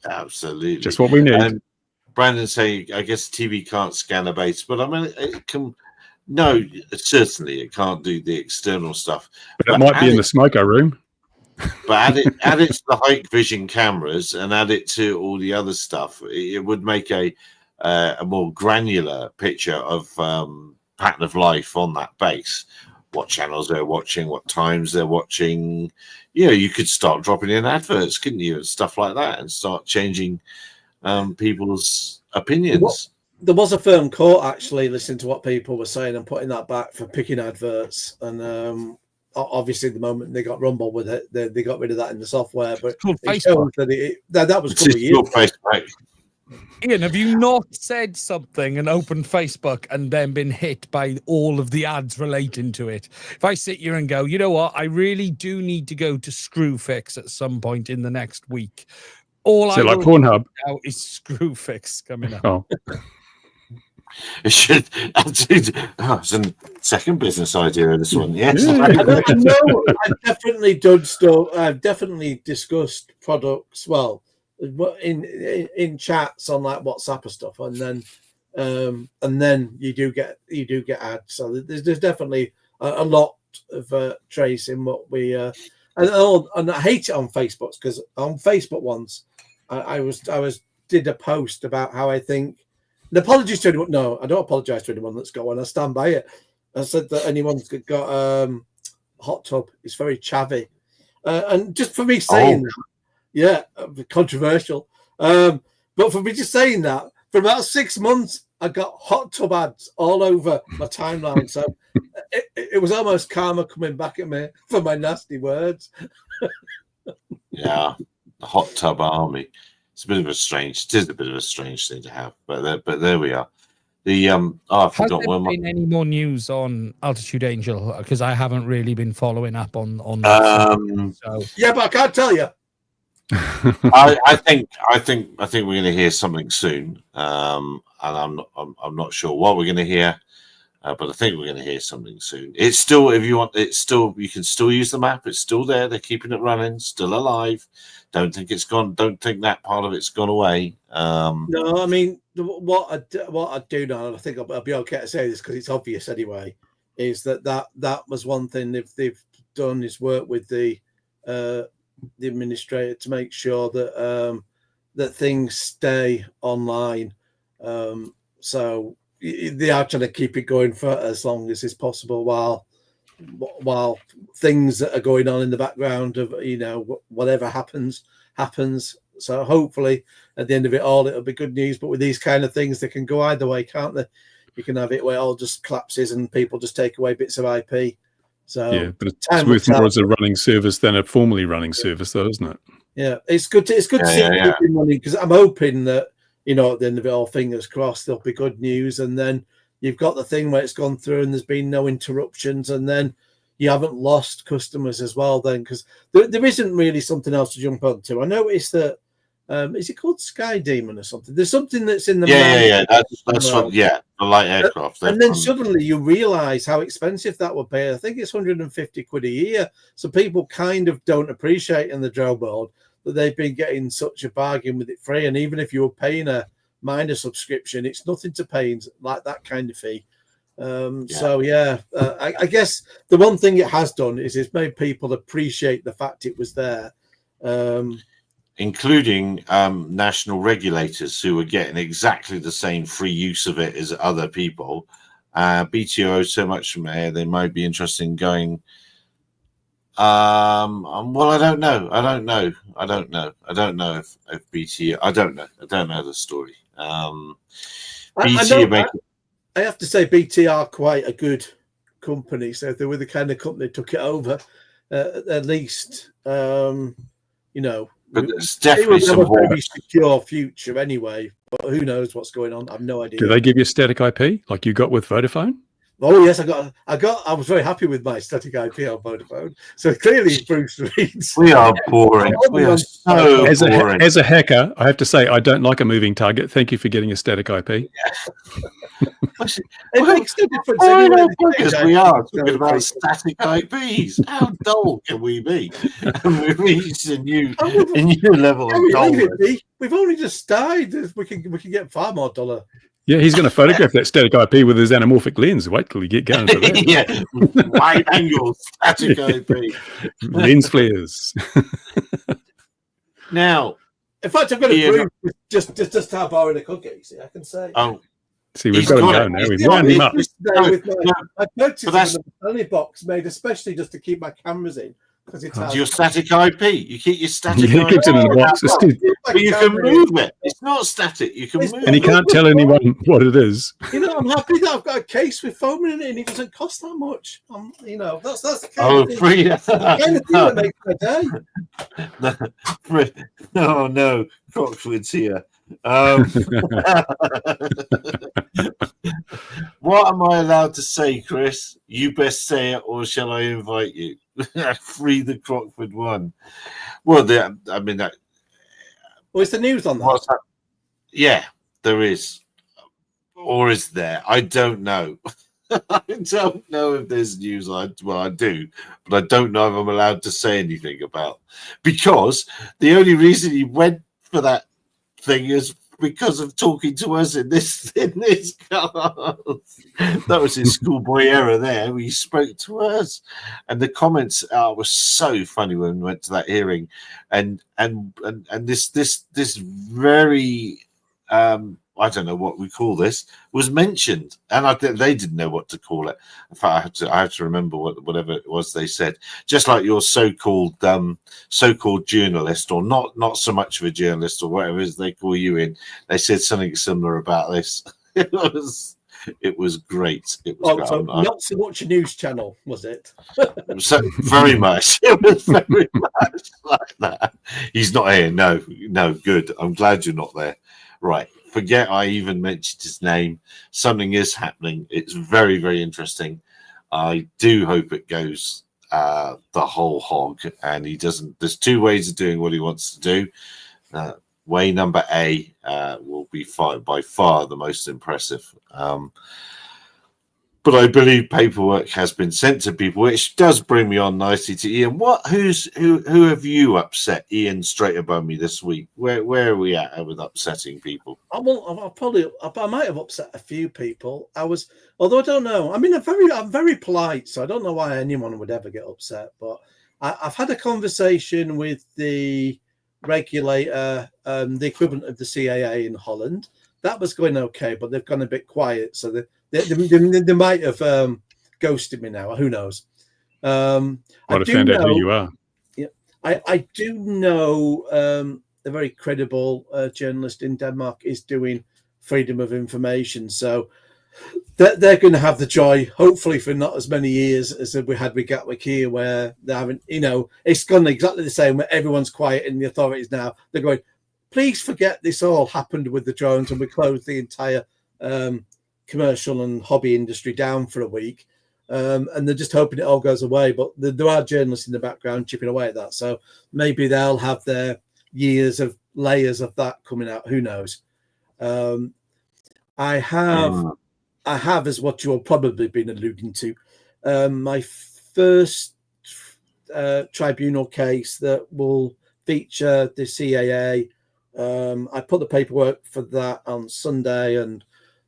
Absolutely, just what we need. Brandon saying, I guess TV can't scan a base, but I mean it can. No, certainly it can't do the external stuff. But it might be in the smoker room. But add it to the Hike Vision cameras and add it to all the other stuff. It would make a more granular picture of pattern of life on that base. What channels they're watching, what times they're watching. You could start dropping in adverts, couldn't you, and stuff like that, and start changing people's opinions. There was a firm court actually listening to what people were saying and putting that back for picking adverts. And obviously, the moment they got Rumble with it, they got rid of that in the software. But it shows that was a couple of years ago. Ian, have you not said something and opened Facebook and then been hit by all of the ads relating to it? If I sit here and go, you know what, I really do need to go to Screwfix at some point in the next week. All I like Pornhub now is Screwfix coming up. Oh. It should. It's a second business idea. This one, yes. I know. I've definitely done stuff. I've definitely discussed products. Well, in chats on like WhatsApp and stuff, and then you do get ads. So there's definitely a lot of trace in what we. And I hate it on Facebook because on Facebook once I did a post about how I think. And apologies to anyone. No, I don't apologize to anyone that's got one. I stand by it. I said that anyone's got hot tub is very chavvy, and just for me saying that, yeah, controversial. But for me just saying that, for about 6 months, I got hot tub ads all over my timeline. So it was almost karma coming back at me for my nasty words. Yeah, the hot tub army. It is a bit of a strange thing to have, but there we are. I forgot Has there been any more news on Altitude Angel? Because I haven't really been following up on that. So. Yeah, but I can't tell you. I think we're going to hear something soon, and I'm not sure what we're going to hear, but I think we're going to hear something soon. It's still, if you want, you can still use the map. It's still there. They're keeping it running, still alive. Don't think it's gone. Don't think that part of it's gone away. No, I mean what I do know, and I think I'll be okay to say this because it's obvious anyway, is that was one thing they've done is work with the administrator to make sure that that things stay online. So they are trying to keep it going for as long as is possible while things that are going on in the background of whatever happens. So hopefully at the end of it all it'll be good news. But with these kind of things, they can go either way, can't they? You can have it where it all just collapses and people just take away bits of IP. So yeah, but it's worth more as a running service than a formally running service, though, isn't it? Yeah, it's good to see it running because I'm hoping that at the end of it all, fingers crossed, there'll be good news, and then you've got the thing where it's gone through and there's been no interruptions, and then you haven't lost customers as well. Then because there isn't really something else to jump onto. I noticed that is it called Sky Demon or something? There's something that's in the that's what the light aircraft. And then suddenly you realise how expensive that would be. I think it's 150 quid a year. So people kind of don't appreciate in the drone world that they've been getting such a bargain with it free. And even if you were paying a minor subscription, it's nothing to pay like that kind of fee. So I guess the one thing it has done is it's made people appreciate the fact it was there, including national regulators who were getting exactly the same free use of it as other people. BTO so much from air, they might be interested in going. Well, I don't know if BT. I don't know the story. BT I have to say BT are quite a good company. So if they were the kind of company that took it over, at least you know, but there's definitely it was a very secure future anyway. But who knows what's going on? I have no idea. Do they give you static IP like you got with Vodafone? Oh yes, I was very happy with my static IP on Vodafone. So clearly, Bruce reads. We are boring. We are so boring. As a hacker, I have to say I don't like a moving target. Thank you for getting a static IP. It makes no difference anyway. Because we are talking about static IPs. How dull can we be? And we've reached a new level of dullness. We've only just started. We can get far more duller. Yeah, he's going to photograph that static IP with his anamorphic lens. Wait till you get going for that. Yeah, wide angle static IP. Lens flares. Now, in fact, I'm going to prove just how boring a cookie. See, I can say. Oh, see, we've got him going now. We've wound him up. I purchased a Sony box made especially just to keep my cameras in. It's your static IP. You keep your static IP. He keeps it in the box. But you can move it. It's not static. You can move it. And he can't tell anyone what it is. You know, I'm happy that I've got a case with foam in it and it doesn't cost that much. You know, that's the kind of thing, free. the kind of thing that makes my day. No, no. Croxwood's here. What am I allowed to say, Chris? You best say it, or shall I invite you? Free the Crockford one. Well, I mean that. Well, is the news on that? Yeah, there is, or is there? I don't know. I don't know if there's news. I do, but I don't know if I'm allowed to say anything about, because the only reason he went for that thing is because of talking to us in this class. That was his schoolboy error there. He spoke to us, and the comments were so funny when we went to that hearing, and this very I don't know what we call this was mentioned, and I think they didn't know what to call it. In fact, I have to remember whatever it was they said. Just like your so-called journalist, or not so much of a journalist, or whatever it is they call you in. They said something similar about this. It was great. It was so not so much a news channel, was it? So very much. It was very much like that. He's not here. No, good. I'm glad you're not there. Right. Forget I even mentioned his name. Something is happening. It's very, very interesting. I do hope it goes the whole hog, and he doesn't. There's two ways of doing what he wants to do. Way number A will be by far the most impressive. But I believe paperwork has been sent to people, which does bring me on nicely to Ian. Who have you upset, Ian, straight above me this week? Where are we at with upsetting people? I might have upset a few people. Although I don't know. I mean, I'm very polite, so I don't know why anyone would ever get upset. But I've had a conversation with the regulator, the equivalent of the CAA in Holland. That was going okay, but they've gone a bit quiet, so they might have ghosted me now. Who knows? Might have found out who you are. Yeah, I do know a very credible journalist in Denmark is doing freedom of information, so they're going to have the joy, hopefully, for not as many years as we had with Gatwick here, where they haven't. It's gone exactly the same. Where everyone's quiet in the authorities now. They're going, please forget this all happened with the drones, and we closed the entire commercial and hobby industry down for a week, and they're just hoping it all goes away. But there are journalists in the background chipping away at that, so maybe they'll have their layers of that coming out. Who knows? I have, as what you've probably been alluding to, my first tribunal case that will feature the CAA. I put the paperwork for that on Sunday, and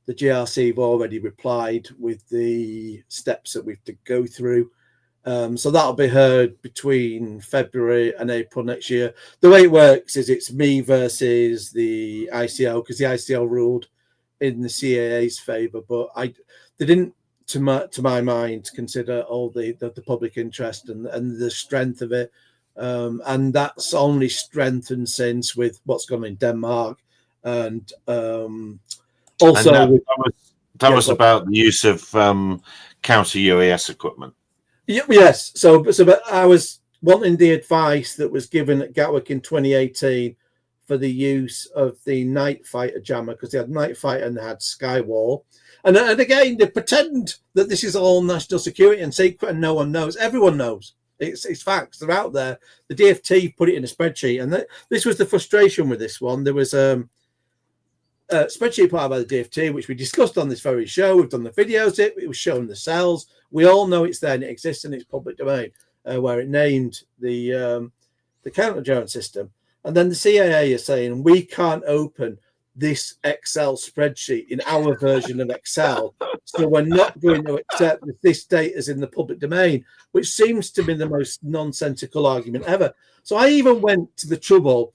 The GRC have already replied with the steps that we have to go through. So that'll be heard between February and April next year. The way it works is it's me versus the ICO, because the ICO ruled in the CAA's favour, but they didn't, to my mind, consider all the public interest and the strength of it. And that's only strengthened since with what's gone on in Denmark. And also... And that was about the use of counter UAS equipment. Yes. So but I was wanting the advice that was given at Gatwick in 2018 for the use of the Night Fighter jammer, because they had Night Fighter and they had Skywall. And again, they pretend that this is all national security and secret and no one knows. Everyone knows. It's facts. They're out there. The DFT put it in a spreadsheet. And this was the frustration with this one. There was a spreadsheet put out by the DFT, which we discussed on this very show. We've done the videos. It was showing the cells. We all know it's there and it exists in its public domain, where it named the counter drone system. And then the CAA is saying we can't open this Excel spreadsheet in our version of Excel, so we're not going to accept that this data is in the public domain, which seems to be the most nonsensical argument ever. So I even went to the trouble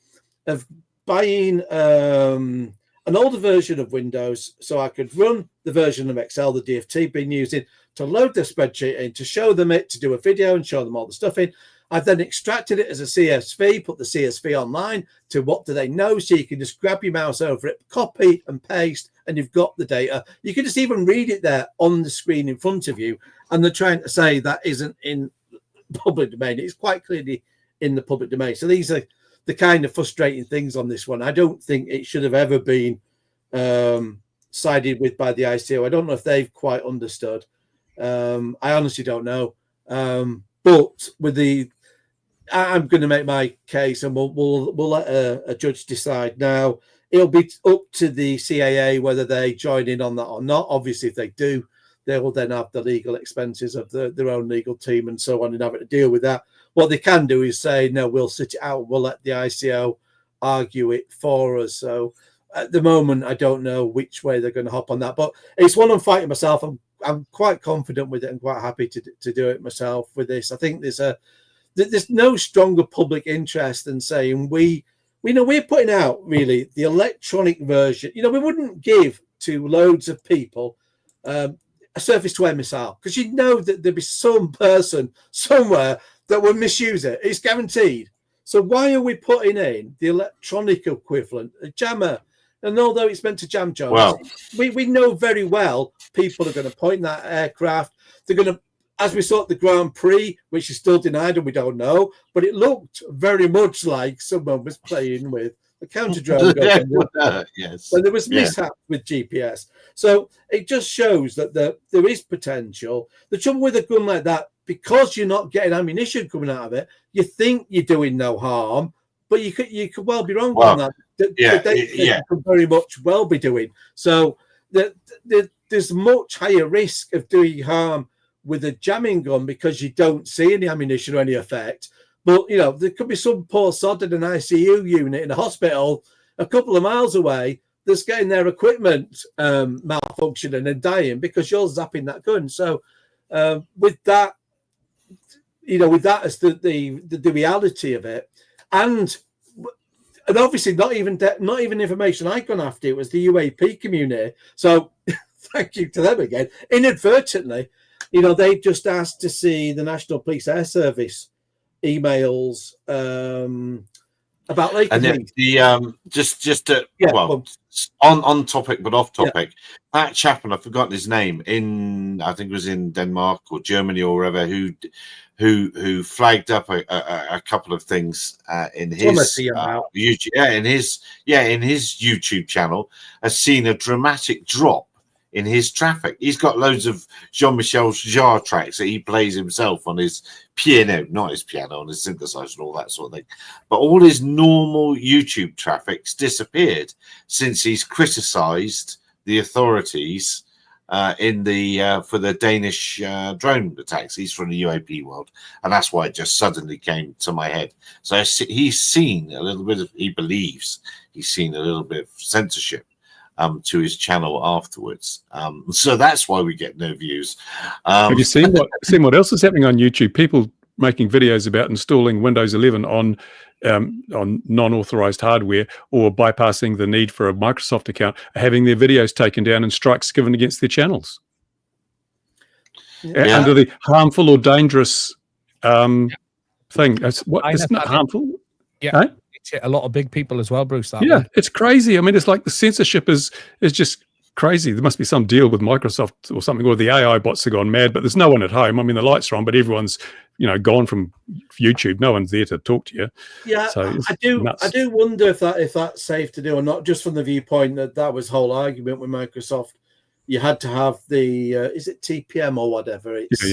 of buying an older version of Windows so I could run the version of Excel the DFT been using to load the spreadsheet in, to show them it, to do a video and show them all the stuff in. I've then extracted it as a CSV, put the CSV online to what do they know, so you can just grab your mouse over it, copy and paste, and you've got the data. You can just even read it there on the screen in front of you, and they're trying to say that isn't in public domain. It's quite clearly in the public domain. So these are the kind of frustrating things on this one. I don't think it should have ever been sided with by the ICO. I don't know if they've quite understood. I honestly don't know. But with I'm going to make my case, and we'll let a judge decide. Now, it'll be up to the CAA whether they join in on that or not. Obviously, if they do, they will then have the legal expenses of their own legal team and so on, and having to deal with that. What they can do is say, no, we'll sit it out. We'll let the ICO argue it for us. So at the moment, I don't know which way they're going to hop on that. But it's one I'm fighting myself. I'm quite confident with it and quite happy to do it myself with this. I think there's no stronger public interest than saying we're putting out really the electronic version. We wouldn't give to loads of people a surface to air missile, because that there'd be some person somewhere that would misuse it. It's guaranteed. So why are we putting in the electronic equivalent, a jammer? And although it's meant to jam drones, well, we know very well people are going to point that aircraft. They're going to, as we saw at the Grand Prix, which is still denied and we don't know, but it looked very much like someone was playing with the counter drone. Yes. And there was mishaps with GPS. So it just shows that there is potential. The trouble with a gun like that, because you're not getting ammunition coming out of it, you think you're doing no harm, but you could well be wrong on that. They could very much well be doing. So there's much higher risk of doing harm with a jamming gun because you don't see any ammunition or any effect. But, there could be some poor sod in an ICU unit in a hospital a couple of miles away that's getting their equipment malfunctioning and dying because you're zapping that gun. So with that as the reality of it, and obviously not even information I'd gone after, it was the UAP community. So thank you to them again. Inadvertently, they just asked to see the National Police Air Service emails about Lake. And on topic but off topic, that chap, and I've forgotten his name, I think it was in Denmark or Germany or wherever, who flagged up a couple of things in his YouTube channel, has seen a dramatic drop in his traffic. He's got loads of Jean-Michel Jarre tracks that he plays himself on his piano, not his piano, on his synthesizer and all that sort of thing. But all his normal YouTube traffic's disappeared since he's criticised the authorities for the Danish drone attacks. He's from the UAP world, and that's why it just suddenly came to my head. So he's seen a little bit of, he believes he's seen a little bit of censorship to his channel afterwards. So that's why we get no views. Have you seen what else is happening on YouTube? People making videos about installing Windows 11 on non-authorized hardware, or bypassing the need for a Microsoft account, having their videos taken down and strikes given against their channels under the harmful or dangerous thing. It's not harmful. Yeah, eh? It's hit a lot of big people as well, Bruce. That one. It's crazy. I mean, it's like the censorship is just crazy. There must be some deal with Microsoft or something, or the AI bots have gone mad, but there's no one at home. I mean, the lights are on, but everyone's, gone from YouTube. No one's there to talk to you. Yeah, so I do wonder if that's safe to do or not, just from the viewpoint that was whole argument with Microsoft. You had to have the, is it TPM or whatever? It's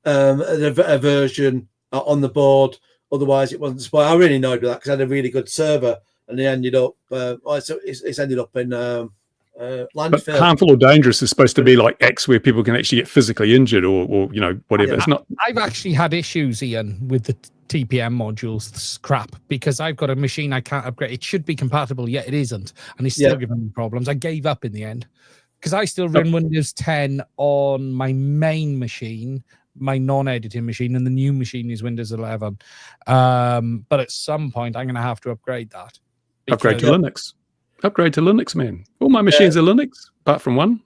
a version on the board. Otherwise, it wasn't supported. I really annoyed with that because I had a really good server, and it ended up, it's ended up in landfill. But harmful or dangerous is supposed to be like X, where people can actually get physically injured or whatever. It's not. I've actually had issues, Ian, with the TPM modules. This crap, because I've got a machine I can't upgrade. It should be compatible, yet it isn't, and it's still giving me problems. I gave up in the end because I still run Windows 10 on my main machine, my non-editing machine, and the new machine is Windows 11. But at some point, I'm going to have to upgrade that. Upgrade to Linux. Upgrade to Linux, man. All my machines are Linux, apart from one.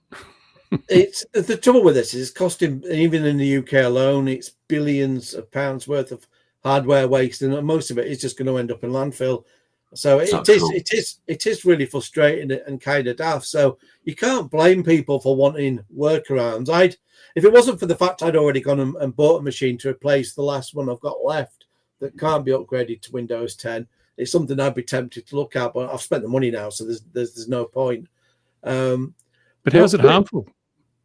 It's the trouble with this is costing, even in the UK alone, it's billions of pounds worth of hardware waste, and most of it is just going to end up in landfill. So it is really frustrating and kind of daft. So you can't blame people for wanting workarounds. If it wasn't for the fact I'd already gone and bought a machine to replace the last one I've got left that can't be upgraded to Windows 10, it's something I'd be tempted to look at, but I've spent the money now, so there's no point. But how's it harmful?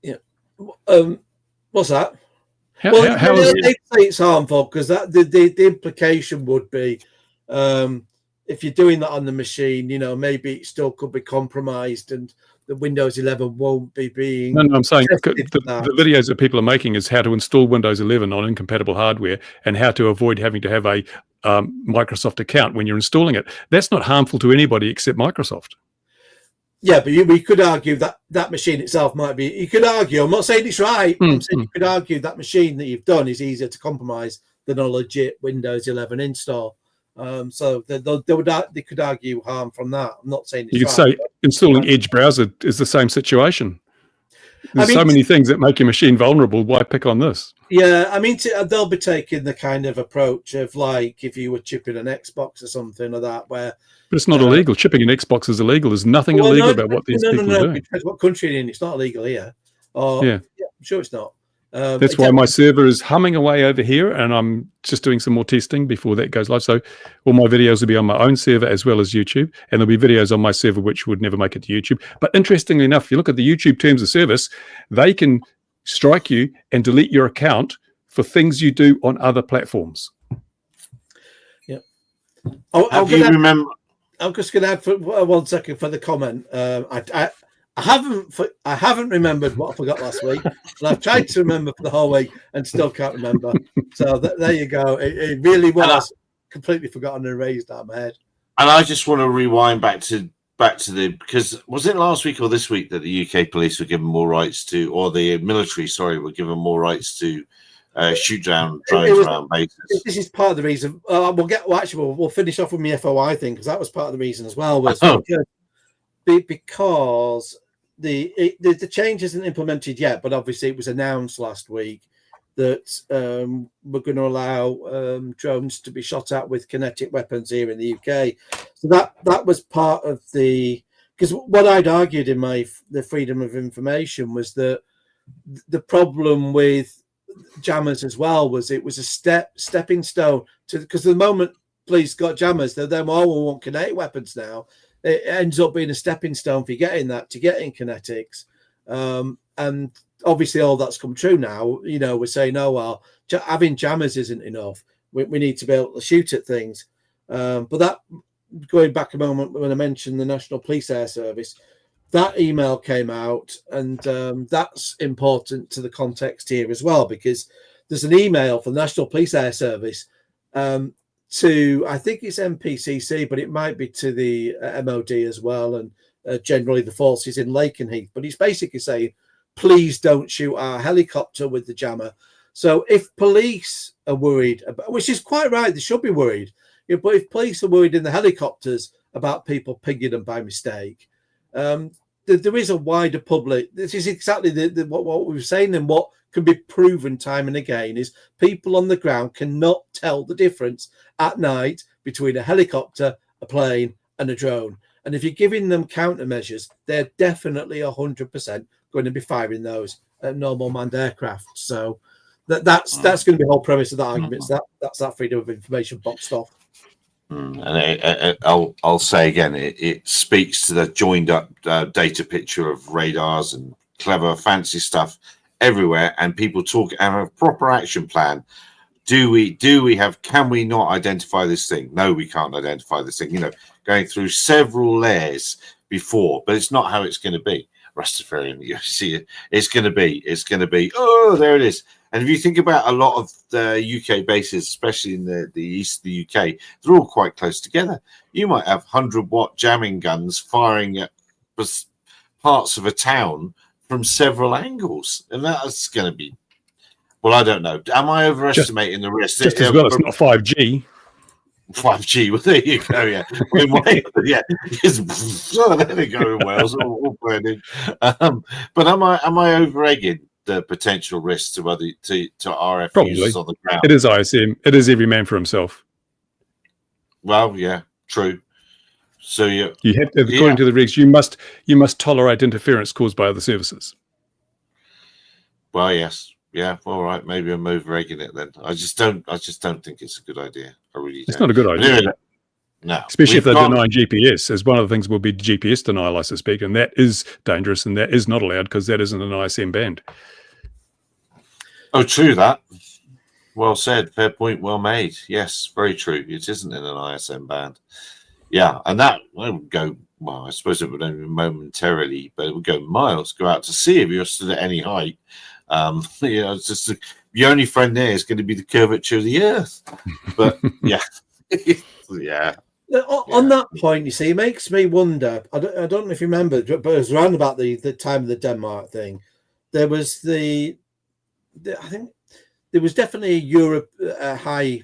Yeah. What's that? How is they say it's harmful because the implication would be if you're doing that on the machine, maybe it still could be compromised and the Windows 11 won't be being. No, I'm saying the videos that people are making is how to install Windows 11 on incompatible hardware and how to avoid having to have a Microsoft account when you're installing it. That's not harmful to anybody except Microsoft. Yeah, but we could argue that machine itself might be. You could argue. I'm not saying it's right. I'm saying you could argue that machine that you've done is easier to compromise than a legit Windows 11 install. So they could argue harm from that. I'm not saying it's you could say installing Edge browser is the same situation. There's so many things that make your machine vulnerable. Why pick on this? Yeah, I mean, they'll be taking the kind of approach of like if you were chipping an Xbox or something like that, where. But it's not illegal. Chipping an Xbox is illegal. There's nothing illegal about what these people are doing. Because what country you're in, it's not illegal here. I'm sure it's not. That's why my server is humming away over here, and I'm just doing some more testing before that goes live. So all my videos will be on my own server as well as YouTube, and there'll be videos on my server which would never make it to YouTube. But interestingly enough, if you look at the YouTube terms of service, they can strike you and delete your account for things you do on other platforms. Yeah. Remember? I'm just going to add for 1 second for the comment. I haven't remembered what I forgot last week, and I've tried to remember for the whole week and still can't remember. So there you go. It really was completely forgotten and erased out of my head. And I just want to rewind back to because was it last week or this week that the UK police were given more rights to, or the military, were given more rights to shoot down drones around bases? This is part of the reason. We'll finish off with my FOI thing because that was part of the reason as well. Because the change isn't implemented yet, but obviously it was announced last week that we're going to allow drones to be shot at with kinetic weapons here in the UK. So that was part of because what I'd argued in the freedom of information was that the problem with jammers as well was it was a stepping stone to, because the moment police got jammers, they're then we want kinetic weapons now. It ends up being a stepping stone for getting kinetics. And obviously all that's come true now. We're saying, having jammers isn't enough. We need to be able to shoot at things. But that, going back a moment when I mentioned the National Police Air Service, that email came out, and that's important to the context here as well, because there's an email from the National Police Air Service to, I think it's MPCC, but it might be to the MOD as well, and generally the forces in Lakenheath. But he's basically saying, please don't shoot our helicopter with the jammer. So if police are worried, about, which is quite right, they should be worried. But if police are worried in the helicopters about people pinging them by mistake, there is a wider public. This is exactly what we were saying, and what can be proven time and again is people on the ground cannot tell the difference at night between a helicopter, a plane, and a drone. And if you're giving them countermeasures, they're definitely 100% going to be firing those at normal manned aircraft. So that's going to be the whole premise of that argument. So that's that freedom of information boxed off. And I'll say again, it speaks to the joined up data picture of radars and clever, fancy stuff everywhere, and people talk and have a proper action plan. Do we have? Can we not identify this thing? No, we can't identify this thing. Going through several layers before, but it's not how it's going to be. Rastafarian, you see it. It's going to be. Oh, there it is. And if you think about a lot of the UK bases, especially in the east of the UK, they're all quite close together. You might have 100-watt jamming guns firing at parts of a town from several angles. And that's going to be, well, I don't know. Am I overestimating the risk? Just as well, it's not 5G. 5G, well, there you go, yeah. Yeah. There we go in Wales, all burning. But am I over-egging the potential risks to RF Probably. users on the ground? It is ISM. It is every man for himself. Well, yeah, true. So you have to, according to the regs, you must tolerate interference caused by other services. Well, yes, yeah. All right, maybe I'm over-egging it then. I just don't think it's a good idea. I really don't. It's not a good idea. Anyway, no, especially if they're denying GPS, as one of the things will be GPS denial, I suspect, and that is dangerous, and that is not allowed because that isn't an ISM band. Oh, true that. Well said. Fair point. Well made. Yes, very true. It isn't in an ISM band. Yeah, and that would go. Well, I suppose it would only momentarily, but it would go miles. Go out to sea if you're stood at any height. It's just the only friend there is going to be the curvature of the Earth. But yeah, yeah. On that point, you see, it makes me wonder. I don't know if you remember, but it was around about the time of the Denmark thing. There was I think there was definitely a high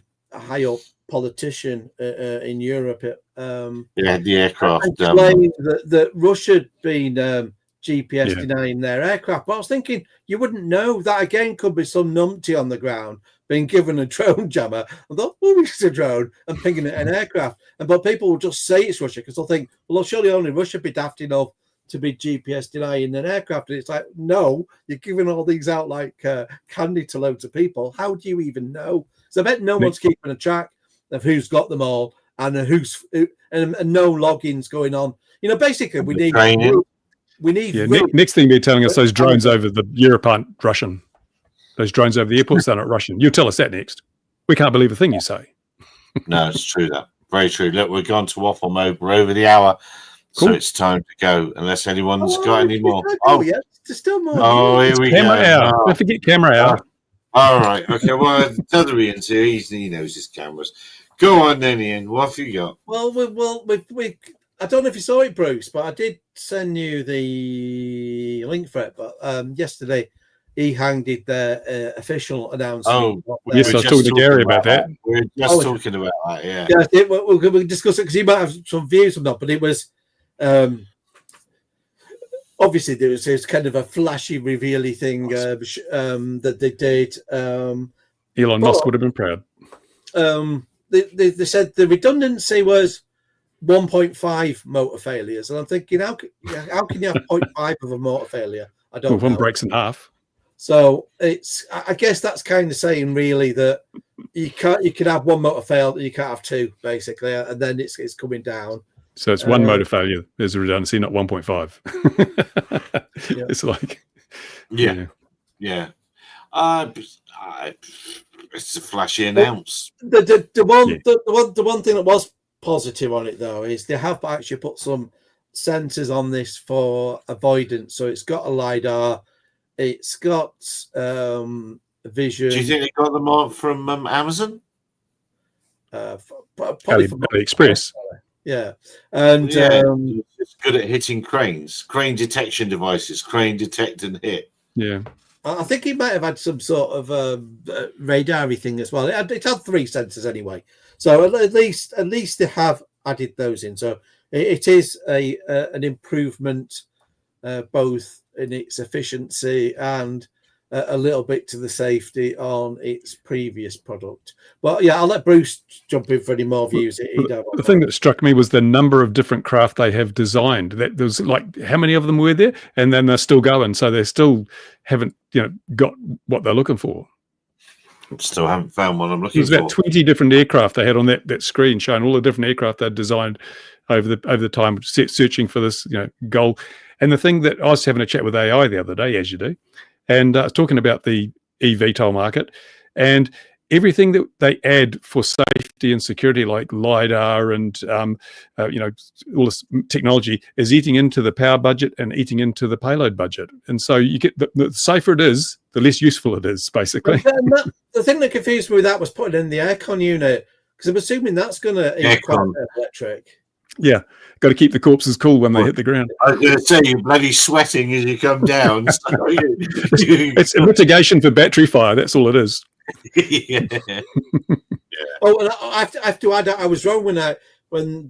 up politician in Europe. The aircraft. Claimed that Russia had been GPS denying their aircraft. But I was thinking, you wouldn't know. That again could be some numpty on the ground being given a drone jammer. I thought, oh, it's a drone, and pinging it at an aircraft. But people will just say it's Russia because they'll think, well, surely only Russia be daft enough to be GPS denying an aircraft. And it's like, no, you're giving all these out like candy to loads of people. How do you even know? So I bet no one's keeping a track of who's got them all and and no logins going on. Basically, we need training. We need. Next thing they're telling us those drones over the Europe aren't Russian. Those drones over the airports, they're not Russian. You tell us that next. We can't believe a thing you say. No, it's true that. Very true. Look, we're gone to waffle mode. We're over the hour. Cool. So it's time to go, unless anyone's got any more. There's still more. Oh, here we camera go. Out. Don't forget camera out. All right. Okay. Well, tell Ian's here. He knows his cameras. Go on then, Ian. What have you got? Well, we I don't know if you saw it, Bruce, but I did send you the link for it. But yesterday, EHang did their official announcement. Oh, yes, I was talking to Gary about that. We were just talking about that, yeah. Yeah, we'll discuss it because he might have some views on that. But it was obviously there was kind of a flashy, reveal-y thing that they did. Elon Musk would have been proud. They said the redundancy was 1.5 motor failures, and I'm thinking, how can you have 0.5 of a motor failure? I don't know. One breaks in half. So I guess that's kind of saying really that you can have one motor fail, you can't have two, basically, and then it's coming down. So it's one motor failure. There's a redundancy, not 1.5. It's like, yeah. It's a flashy announce. The one thing that was positive on it though is they have actually put some sensors on this for avoidance. So it's got a LiDAR, it's got vision. Do you think they got them on from Amazon? Probably from AliExpress. Yeah, and it's good at hitting cranes, crane detection devices, crane detect and hit. Yeah. I think he might have had some sort of radar-y thing as well. It had 3 sensors anyway, so at least they have added those in. So it is an improvement, both in its efficiency and a little bit to the safety on its previous product. But yeah, I'll let Bruce jump in for any more views. The thing that struck me was the number of different craft they have designed. That there's like, how many of them were there? And then they're still going, so they still haven't, got what they're looking for. Still haven't found one I'm looking for. There's about 20 different aircraft they had on that screen, showing all the different aircraft they'd designed over the time, searching for this goal. And the thing that I was having a chat with AI the other day, as you do, and I was talking about the eVTOL market and everything that they add for safety and security, like LiDAR and all this technology, is eating into the power budget and eating into the payload budget. And so you get the safer it is, the less useful it is, basically. The thing that confused me with that was putting in the aircon unit, because I'm assuming that's going to require electric. Yeah, got to keep the corpses cool when they hit the ground. I was going to say, you're bloody sweating as you come down. It's a mitigation for battery fire. That's all it is. Yeah. Oh, and I have to add, I was wrong when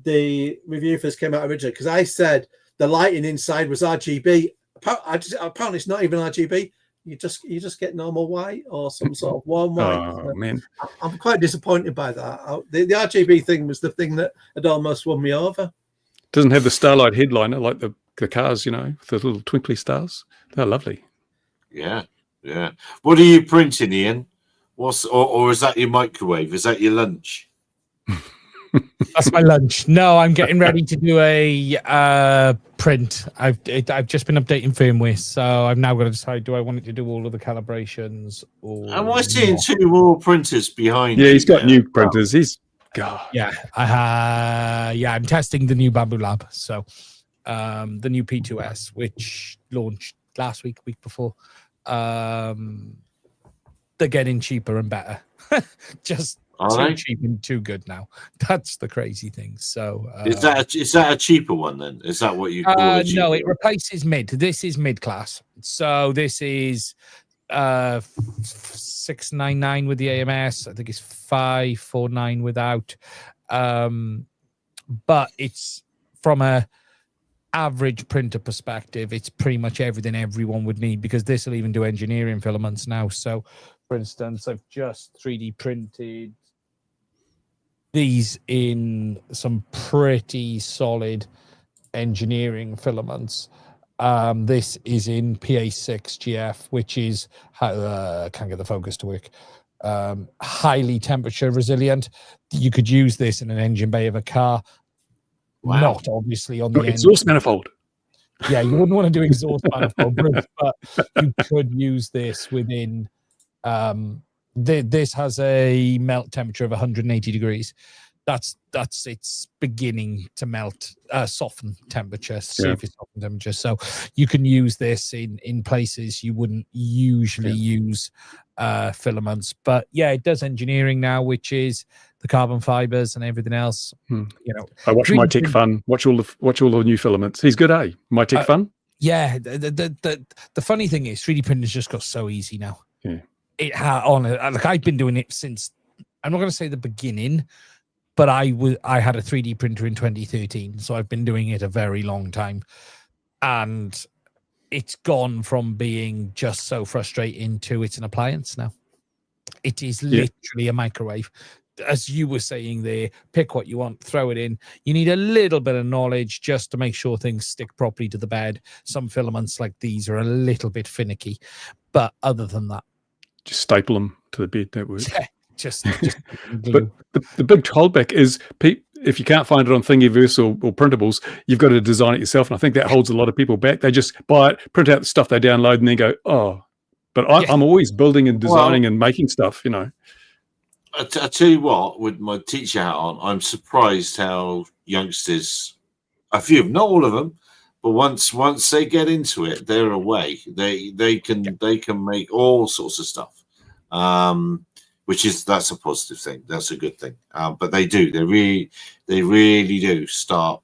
the review first came out originally, because I said the lighting inside was RGB. Apparently, it's not even RGB. You just get normal white or some sort of warm white. Oh man, I'm quite disappointed by that. The RGB thing was the thing that had almost won me over. Doesn't have the starlight headliner like the cars, with the little twinkly stars. They're lovely. Yeah. What are you printing, Ian? Or is that your microwave? Is that your lunch? That's my lunch. No, I'm getting ready to do a print. I've just been updating firmware, so I've now got to decide: do I want it to do all of the calibrations? Or Am I seeing 2 more printers behind? Yeah, he's got new printers. He's God. Yeah, I'm testing the new Bamboo Lab. So, the new P2S, which launched last week before. They're getting cheaper and better. Just too cheap and too good now. That's the crazy thing. So is that a cheaper one then? Is that what you call it? No, it replaces mid. This is mid class. So this is 699 with the AMS. I think it's 549 without. But it's from a average printer perspective, it's pretty much everything everyone would need, because this will even do engineering filaments now. So for instance, I've just 3D printed these in some pretty solid engineering filaments. This is in PA6 GF, which is can't get the focus to work. Highly temperature resilient. You could use this in an engine bay of a car. Wow. Not obviously on the exhaust manifold. Yeah, you wouldn't want to do exhaust manifold, but you could use this within. This has a melt temperature of 180 degrees. That's it's beginning to melt, soften temperature, surface soften temperature. So you can use this in places you wouldn't usually use filaments. But yeah, it does engineering now, which is the carbon fibers and everything else. I watch My Tech Fun. Watch all the new filaments. He's good, eh? My Tech Fun. Yeah. The funny thing is, 3D printing has just got so easy now. Yeah. I've been doing it since, I'm not going to say the beginning, but I had a 3D printer in 2013, so I've been doing it a very long time, and it's gone from being just so frustrating to it's an appliance now. It is literally a microwave. As you were saying there, pick what you want, throw it in. You need a little bit of knowledge just to make sure things stick properly to the bed. Some filaments like these are a little bit finicky, but other than that, just staple them to the bed. That works. Just but the big holdback is, if you can't find it on Thingiverse or printables, you've got to design it yourself. And I think that holds a lot of people back. They just buy it, print out the stuff they download, and then go, oh. But I'm always building and designing and making stuff, I tell you what, with my teacher hat on, I'm surprised how youngsters, a few of them, not all of them, but once they get into it, they're away. They can make all sorts of stuff. that's a positive thing. That's a good thing. But they really do start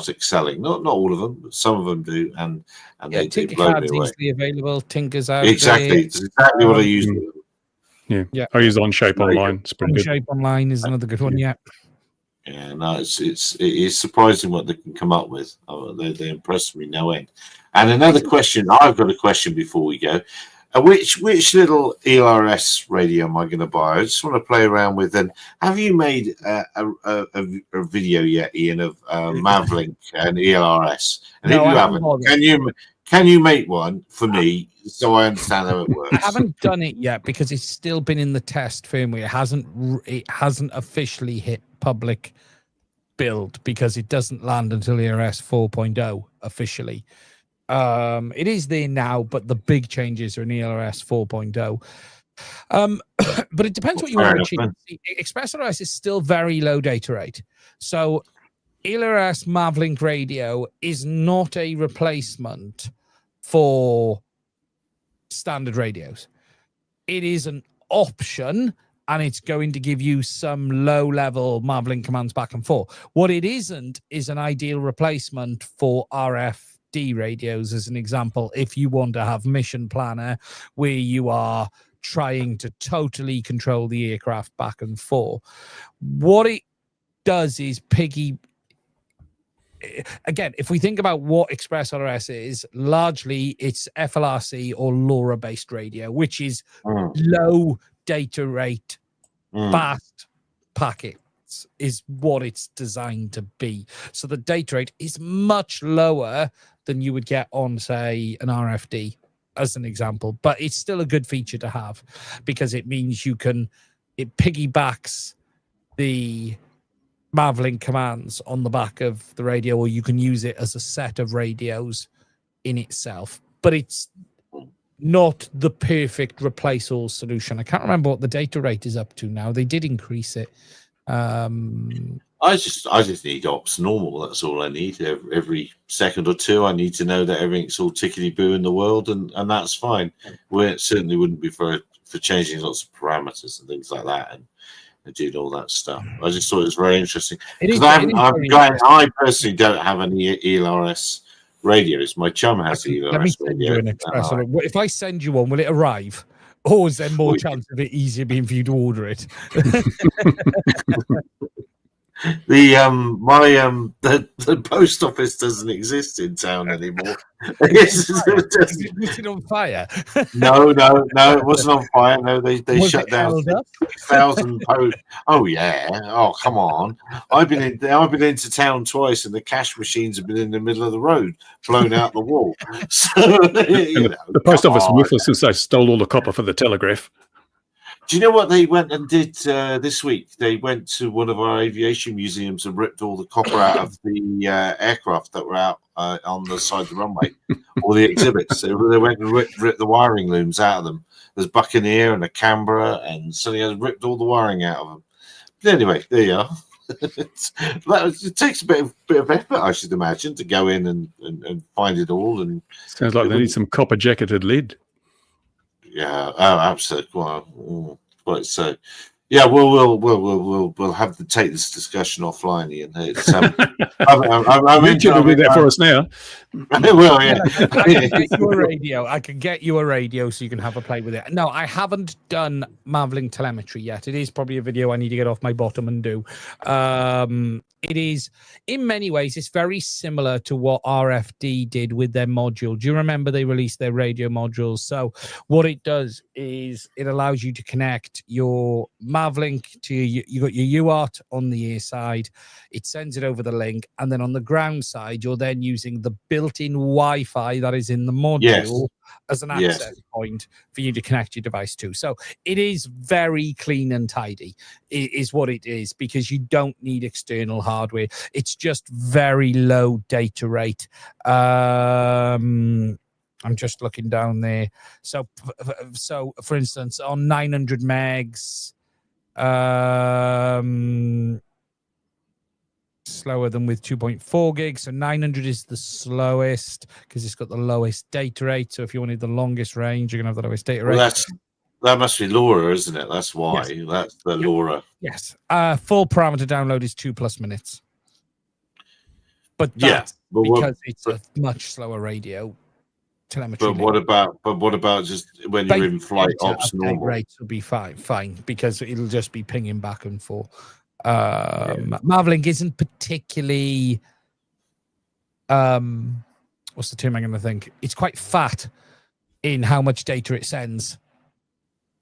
excelling. Not all of them, but some of them do, and they blow me Tinkercad's away. easily available. Tinker's out Exactly, there. it's exactly what I use. Yeah, I use OnShape online. It's pretty good. OnShape online is another good one. Yeah. Yeah, no, it is surprising what they can come up with. They impress me no end. And another question, I've got a question before we go. Which little ELRS radio am I going to buy? I just want to play around with. And have you made a video yet, Ian, of Mavlink and ELRS? And No, if you I haven't, can you make one for me so I understand how it works? I haven't done it yet because it's still been in the test firmware. It hasn't officially hit public build because it doesn't land until ELRS 4.0 officially. It is there now, but the big changes are in ELRS 4.0. But it depends what you want to achieve. ExpressRS is still very low data rate. So ELRS Mavlink radio is not a replacement for standard radios. It is an option, and it's going to give you some low-level Mavlink commands back and forth. What it isn't is an ideal replacement for RFD radios, as an example, if you want to have Mission Planner, where you are trying to totally control the aircraft back and forth. What it does is again, if we think about what ExpressRS is, largely it's FLRC or LoRa-based radio, which is low data rate, fast packets is what it's designed to be. So the data rate is much lower than you would get on, say, an RFD, as an example. But it's still a good feature to have because it means it piggybacks the Mavlink commands on the back of the radio, or you can use it as a set of radios in itself. But it's not the perfect replace all solution. I can't remember what the data rate is up to now. They did increase it. I just need ops normal. That's all I need. Every second or two, I need to know that everything's all tickety boo in the world, and that's fine. It certainly wouldn't be for changing lots of parameters and things like that, and doing all that stuff. I just thought it was very interesting. I personally don't have any ELRS radios. My chum has ELRS let me send radio. You an Express. If I send you one, will it arrive? Or is there more chance of it easier being for you to order it? The post office doesn't exist in town anymore. Is it on fire? No, it wasn't on fire. No, they shut down 6,000 posts. Oh yeah. Oh come on. I've been into town twice, and the cash machines have been in the middle of the road, blown out the wall. So the post office worthless since they stole all the copper for the telegraph. Do you know what they went and did this week? They went to one of our aviation museums and ripped all the copper out of the aircraft that were out on the side of the runway, all the exhibits. They went and ripped the wiring looms out of them. There's Buccaneer and a Canberra, and suddenly ripped all the wiring out of them. But anyway, there you are. It takes a bit of effort, I should imagine, to go in and find it all. And sounds like they need some copper jacketed lead. Yeah, oh, absolutely. Well, quite so. Yeah, we'll have to take this discussion offline, Ian. It's, I'm to do that for us now. I will, yeah. I can get you a radio so you can have a play with it. No, I haven't done Mavlink telemetry yet. It is probably a video I need to get off my bottom and do. It is, in many ways, it's very similar to what RFD did with their module. Do you remember they released their radio modules? So what it does is it allows you to connect your Mavlink to you got your UART on the air side. It sends it over the link, and then on the ground side, you're then using the built-in Wi-Fi that is in the module as an access point for you to connect your device to. So it is very clean and tidy, is what it is, because you don't need external hardware. It's just very low data rate. I'm just looking down there. So for instance, on 900 megs, slower than with 2.4 gigs. So 900 is the slowest because it's got the lowest data rate. So if you wanted the longest range, you're gonna have the lowest data rate. that must be LoRa, isn't it? That's why. Yes. That's the LoRa. Yes. Full parameter download is 2+ minutes. But that's because it's a much slower radio telemetry. But what about just when you're in flight ops normal? Rates will be fine because it'll just be pinging back and forth. Marvelink isn't particularly what's the term I'm going to think? It's quite fat in how much data it sends.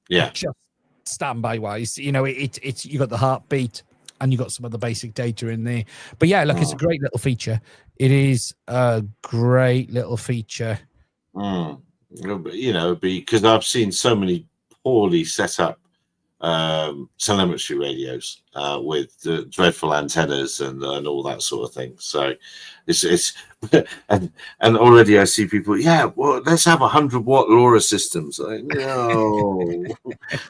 Yeah. Just standby wise, you know, it's you got the heartbeat and you got some of the basic data in there. But yeah, look, it's a great little feature. It is a great little feature. You know, because I've seen so many poorly set up telemetry radios with dreadful antennas and all that sort of thing. So it's and already I see people, well, let's have 100-watt LoRa systems. Like, no,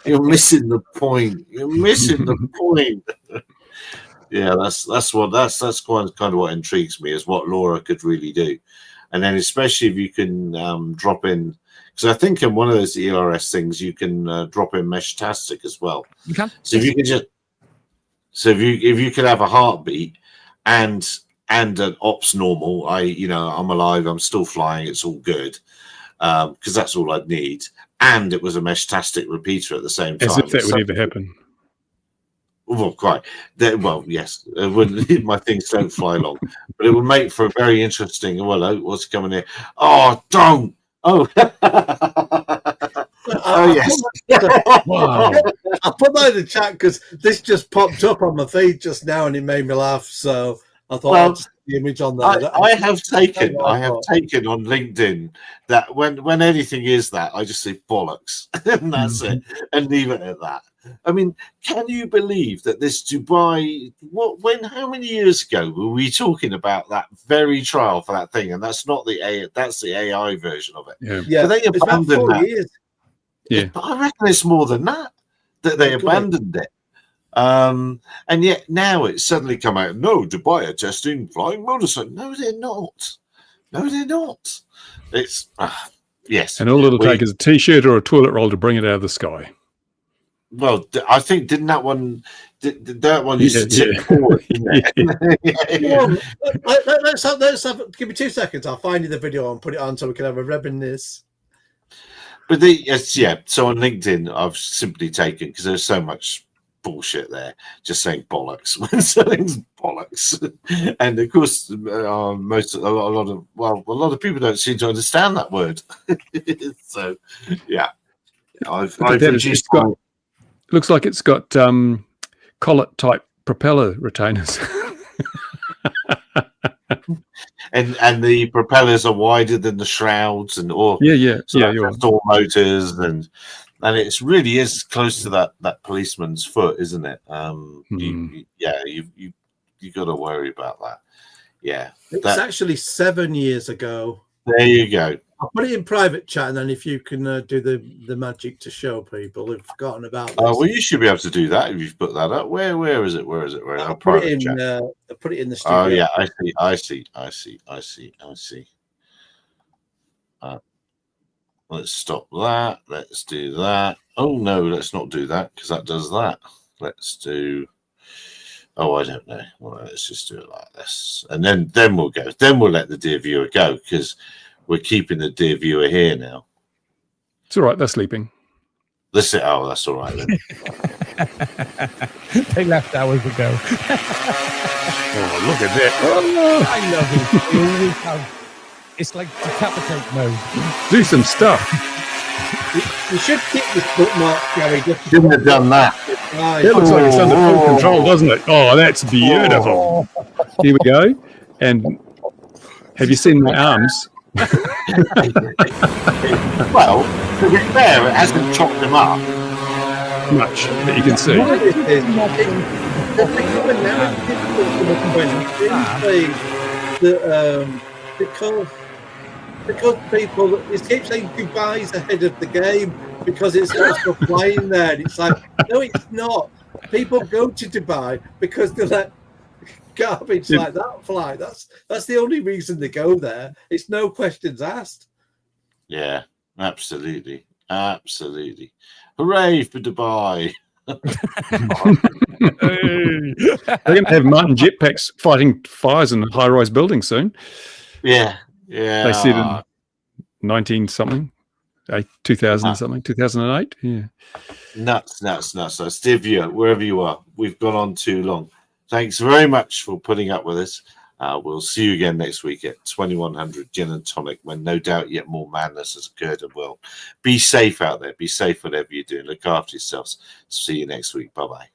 you're missing the point. You're missing the point. Yeah, that's kind of what intrigues me, is what LoRa could really do. And then especially if you can drop in, because I think in one of those ERS things you can drop in Meshtastic as well. You can. So if you can if you could have a heartbeat and an ops normal, I'm alive, I'm still flying, it's all good, because that's all I'd need. And it was a Meshtastic repeater at the same time. As if that would ever happen. Well, quite. Well, yes. My things don't fly long, but it would make for a very interesting. Well, what's coming here? Oh, don't! Oh, oh yes. Wow. I put that in the chat because this just popped up on my feed just now, and it made me laugh. So I thought I'd just put the image on there. I have taken on LinkedIn that when anything is that, I just say bollocks, and that's it, and leave it at that. I mean, can you believe that this Dubai? How many years ago were we talking about that very trial for that thing? And that's not that's the AI version of it. Yeah. So they abandoned that. Years. Yeah, but I reckon it's more than that they abandoned it. And yet now it's suddenly come out. No, Dubai are testing flying motorcycles. No, they're not. No, they're not. It's yes. And all it'll take is a T-shirt or a toilet roll to bring it out of the sky. Well, I think didn't that one used to tip forward? Let's have. Give me 2 seconds. I'll find you the video and put it on so we can have a reminisce. But so on LinkedIn, I've simply taken, because there's so much bullshit there, just saying bollocks when something's bollocks, and of course, a lot of people don't seem to understand that word. So, yeah, I've reduced. Looks like it's got collet type propeller retainers. and the propellers are wider than the shrouds, and door motors, and it really is close to that policeman's foot, isn't it? You got to worry about that. Yeah, it's actually 7 years ago. There you go. I'll put it in private chat, and then if you can do the magic to show people who've forgotten about this. Well, you should be able to do that if you've put that up. Where is it? I'll put it in. Put it in the studio. Oh yeah, I see. Let's stop that. Let's do that. Oh no, let's not do that, because that does that. Let's do. Oh, I don't know. Well, let's just do it like this, and then we'll go. Then we'll let the dear viewer go, because we're keeping the dear viewer here now. It's all right. They're sleeping. That's all right then. They left hours ago. Oh, look at that! Oh, I love it. They always have. It's like decapitate mode. Do some stuff. You should keep this bookmark, Gary. Shouldn't have done that. It looks like it's under full control, doesn't it? Oh, that's beautiful. Here we go. And have you seen my arms? Well, to be fair, it hasn't chopped them up much that you can see. Because people, it keeps saying Dubai's ahead of the game because it's also flying there. And it's like, no, it's not. People go to Dubai because they let garbage like that fly. That's the only reason they go there. It's no questions asked. Yeah, absolutely. Absolutely. Hooray for Dubai. They're going to have Martin jetpacks fighting fires in high-rise buildings soon. Yeah. They said in 19 something, 2000 something, 2008. Yeah. Nuts. Steve, wherever you are, we've gone on too long. Thanks very much for putting up with us. We'll see you again next week at 2100 Gin and Tonic, when no doubt yet more madness has occurred and will. Be safe out there. Be safe whatever you're doing. Look after yourselves. See you next week. Bye-bye.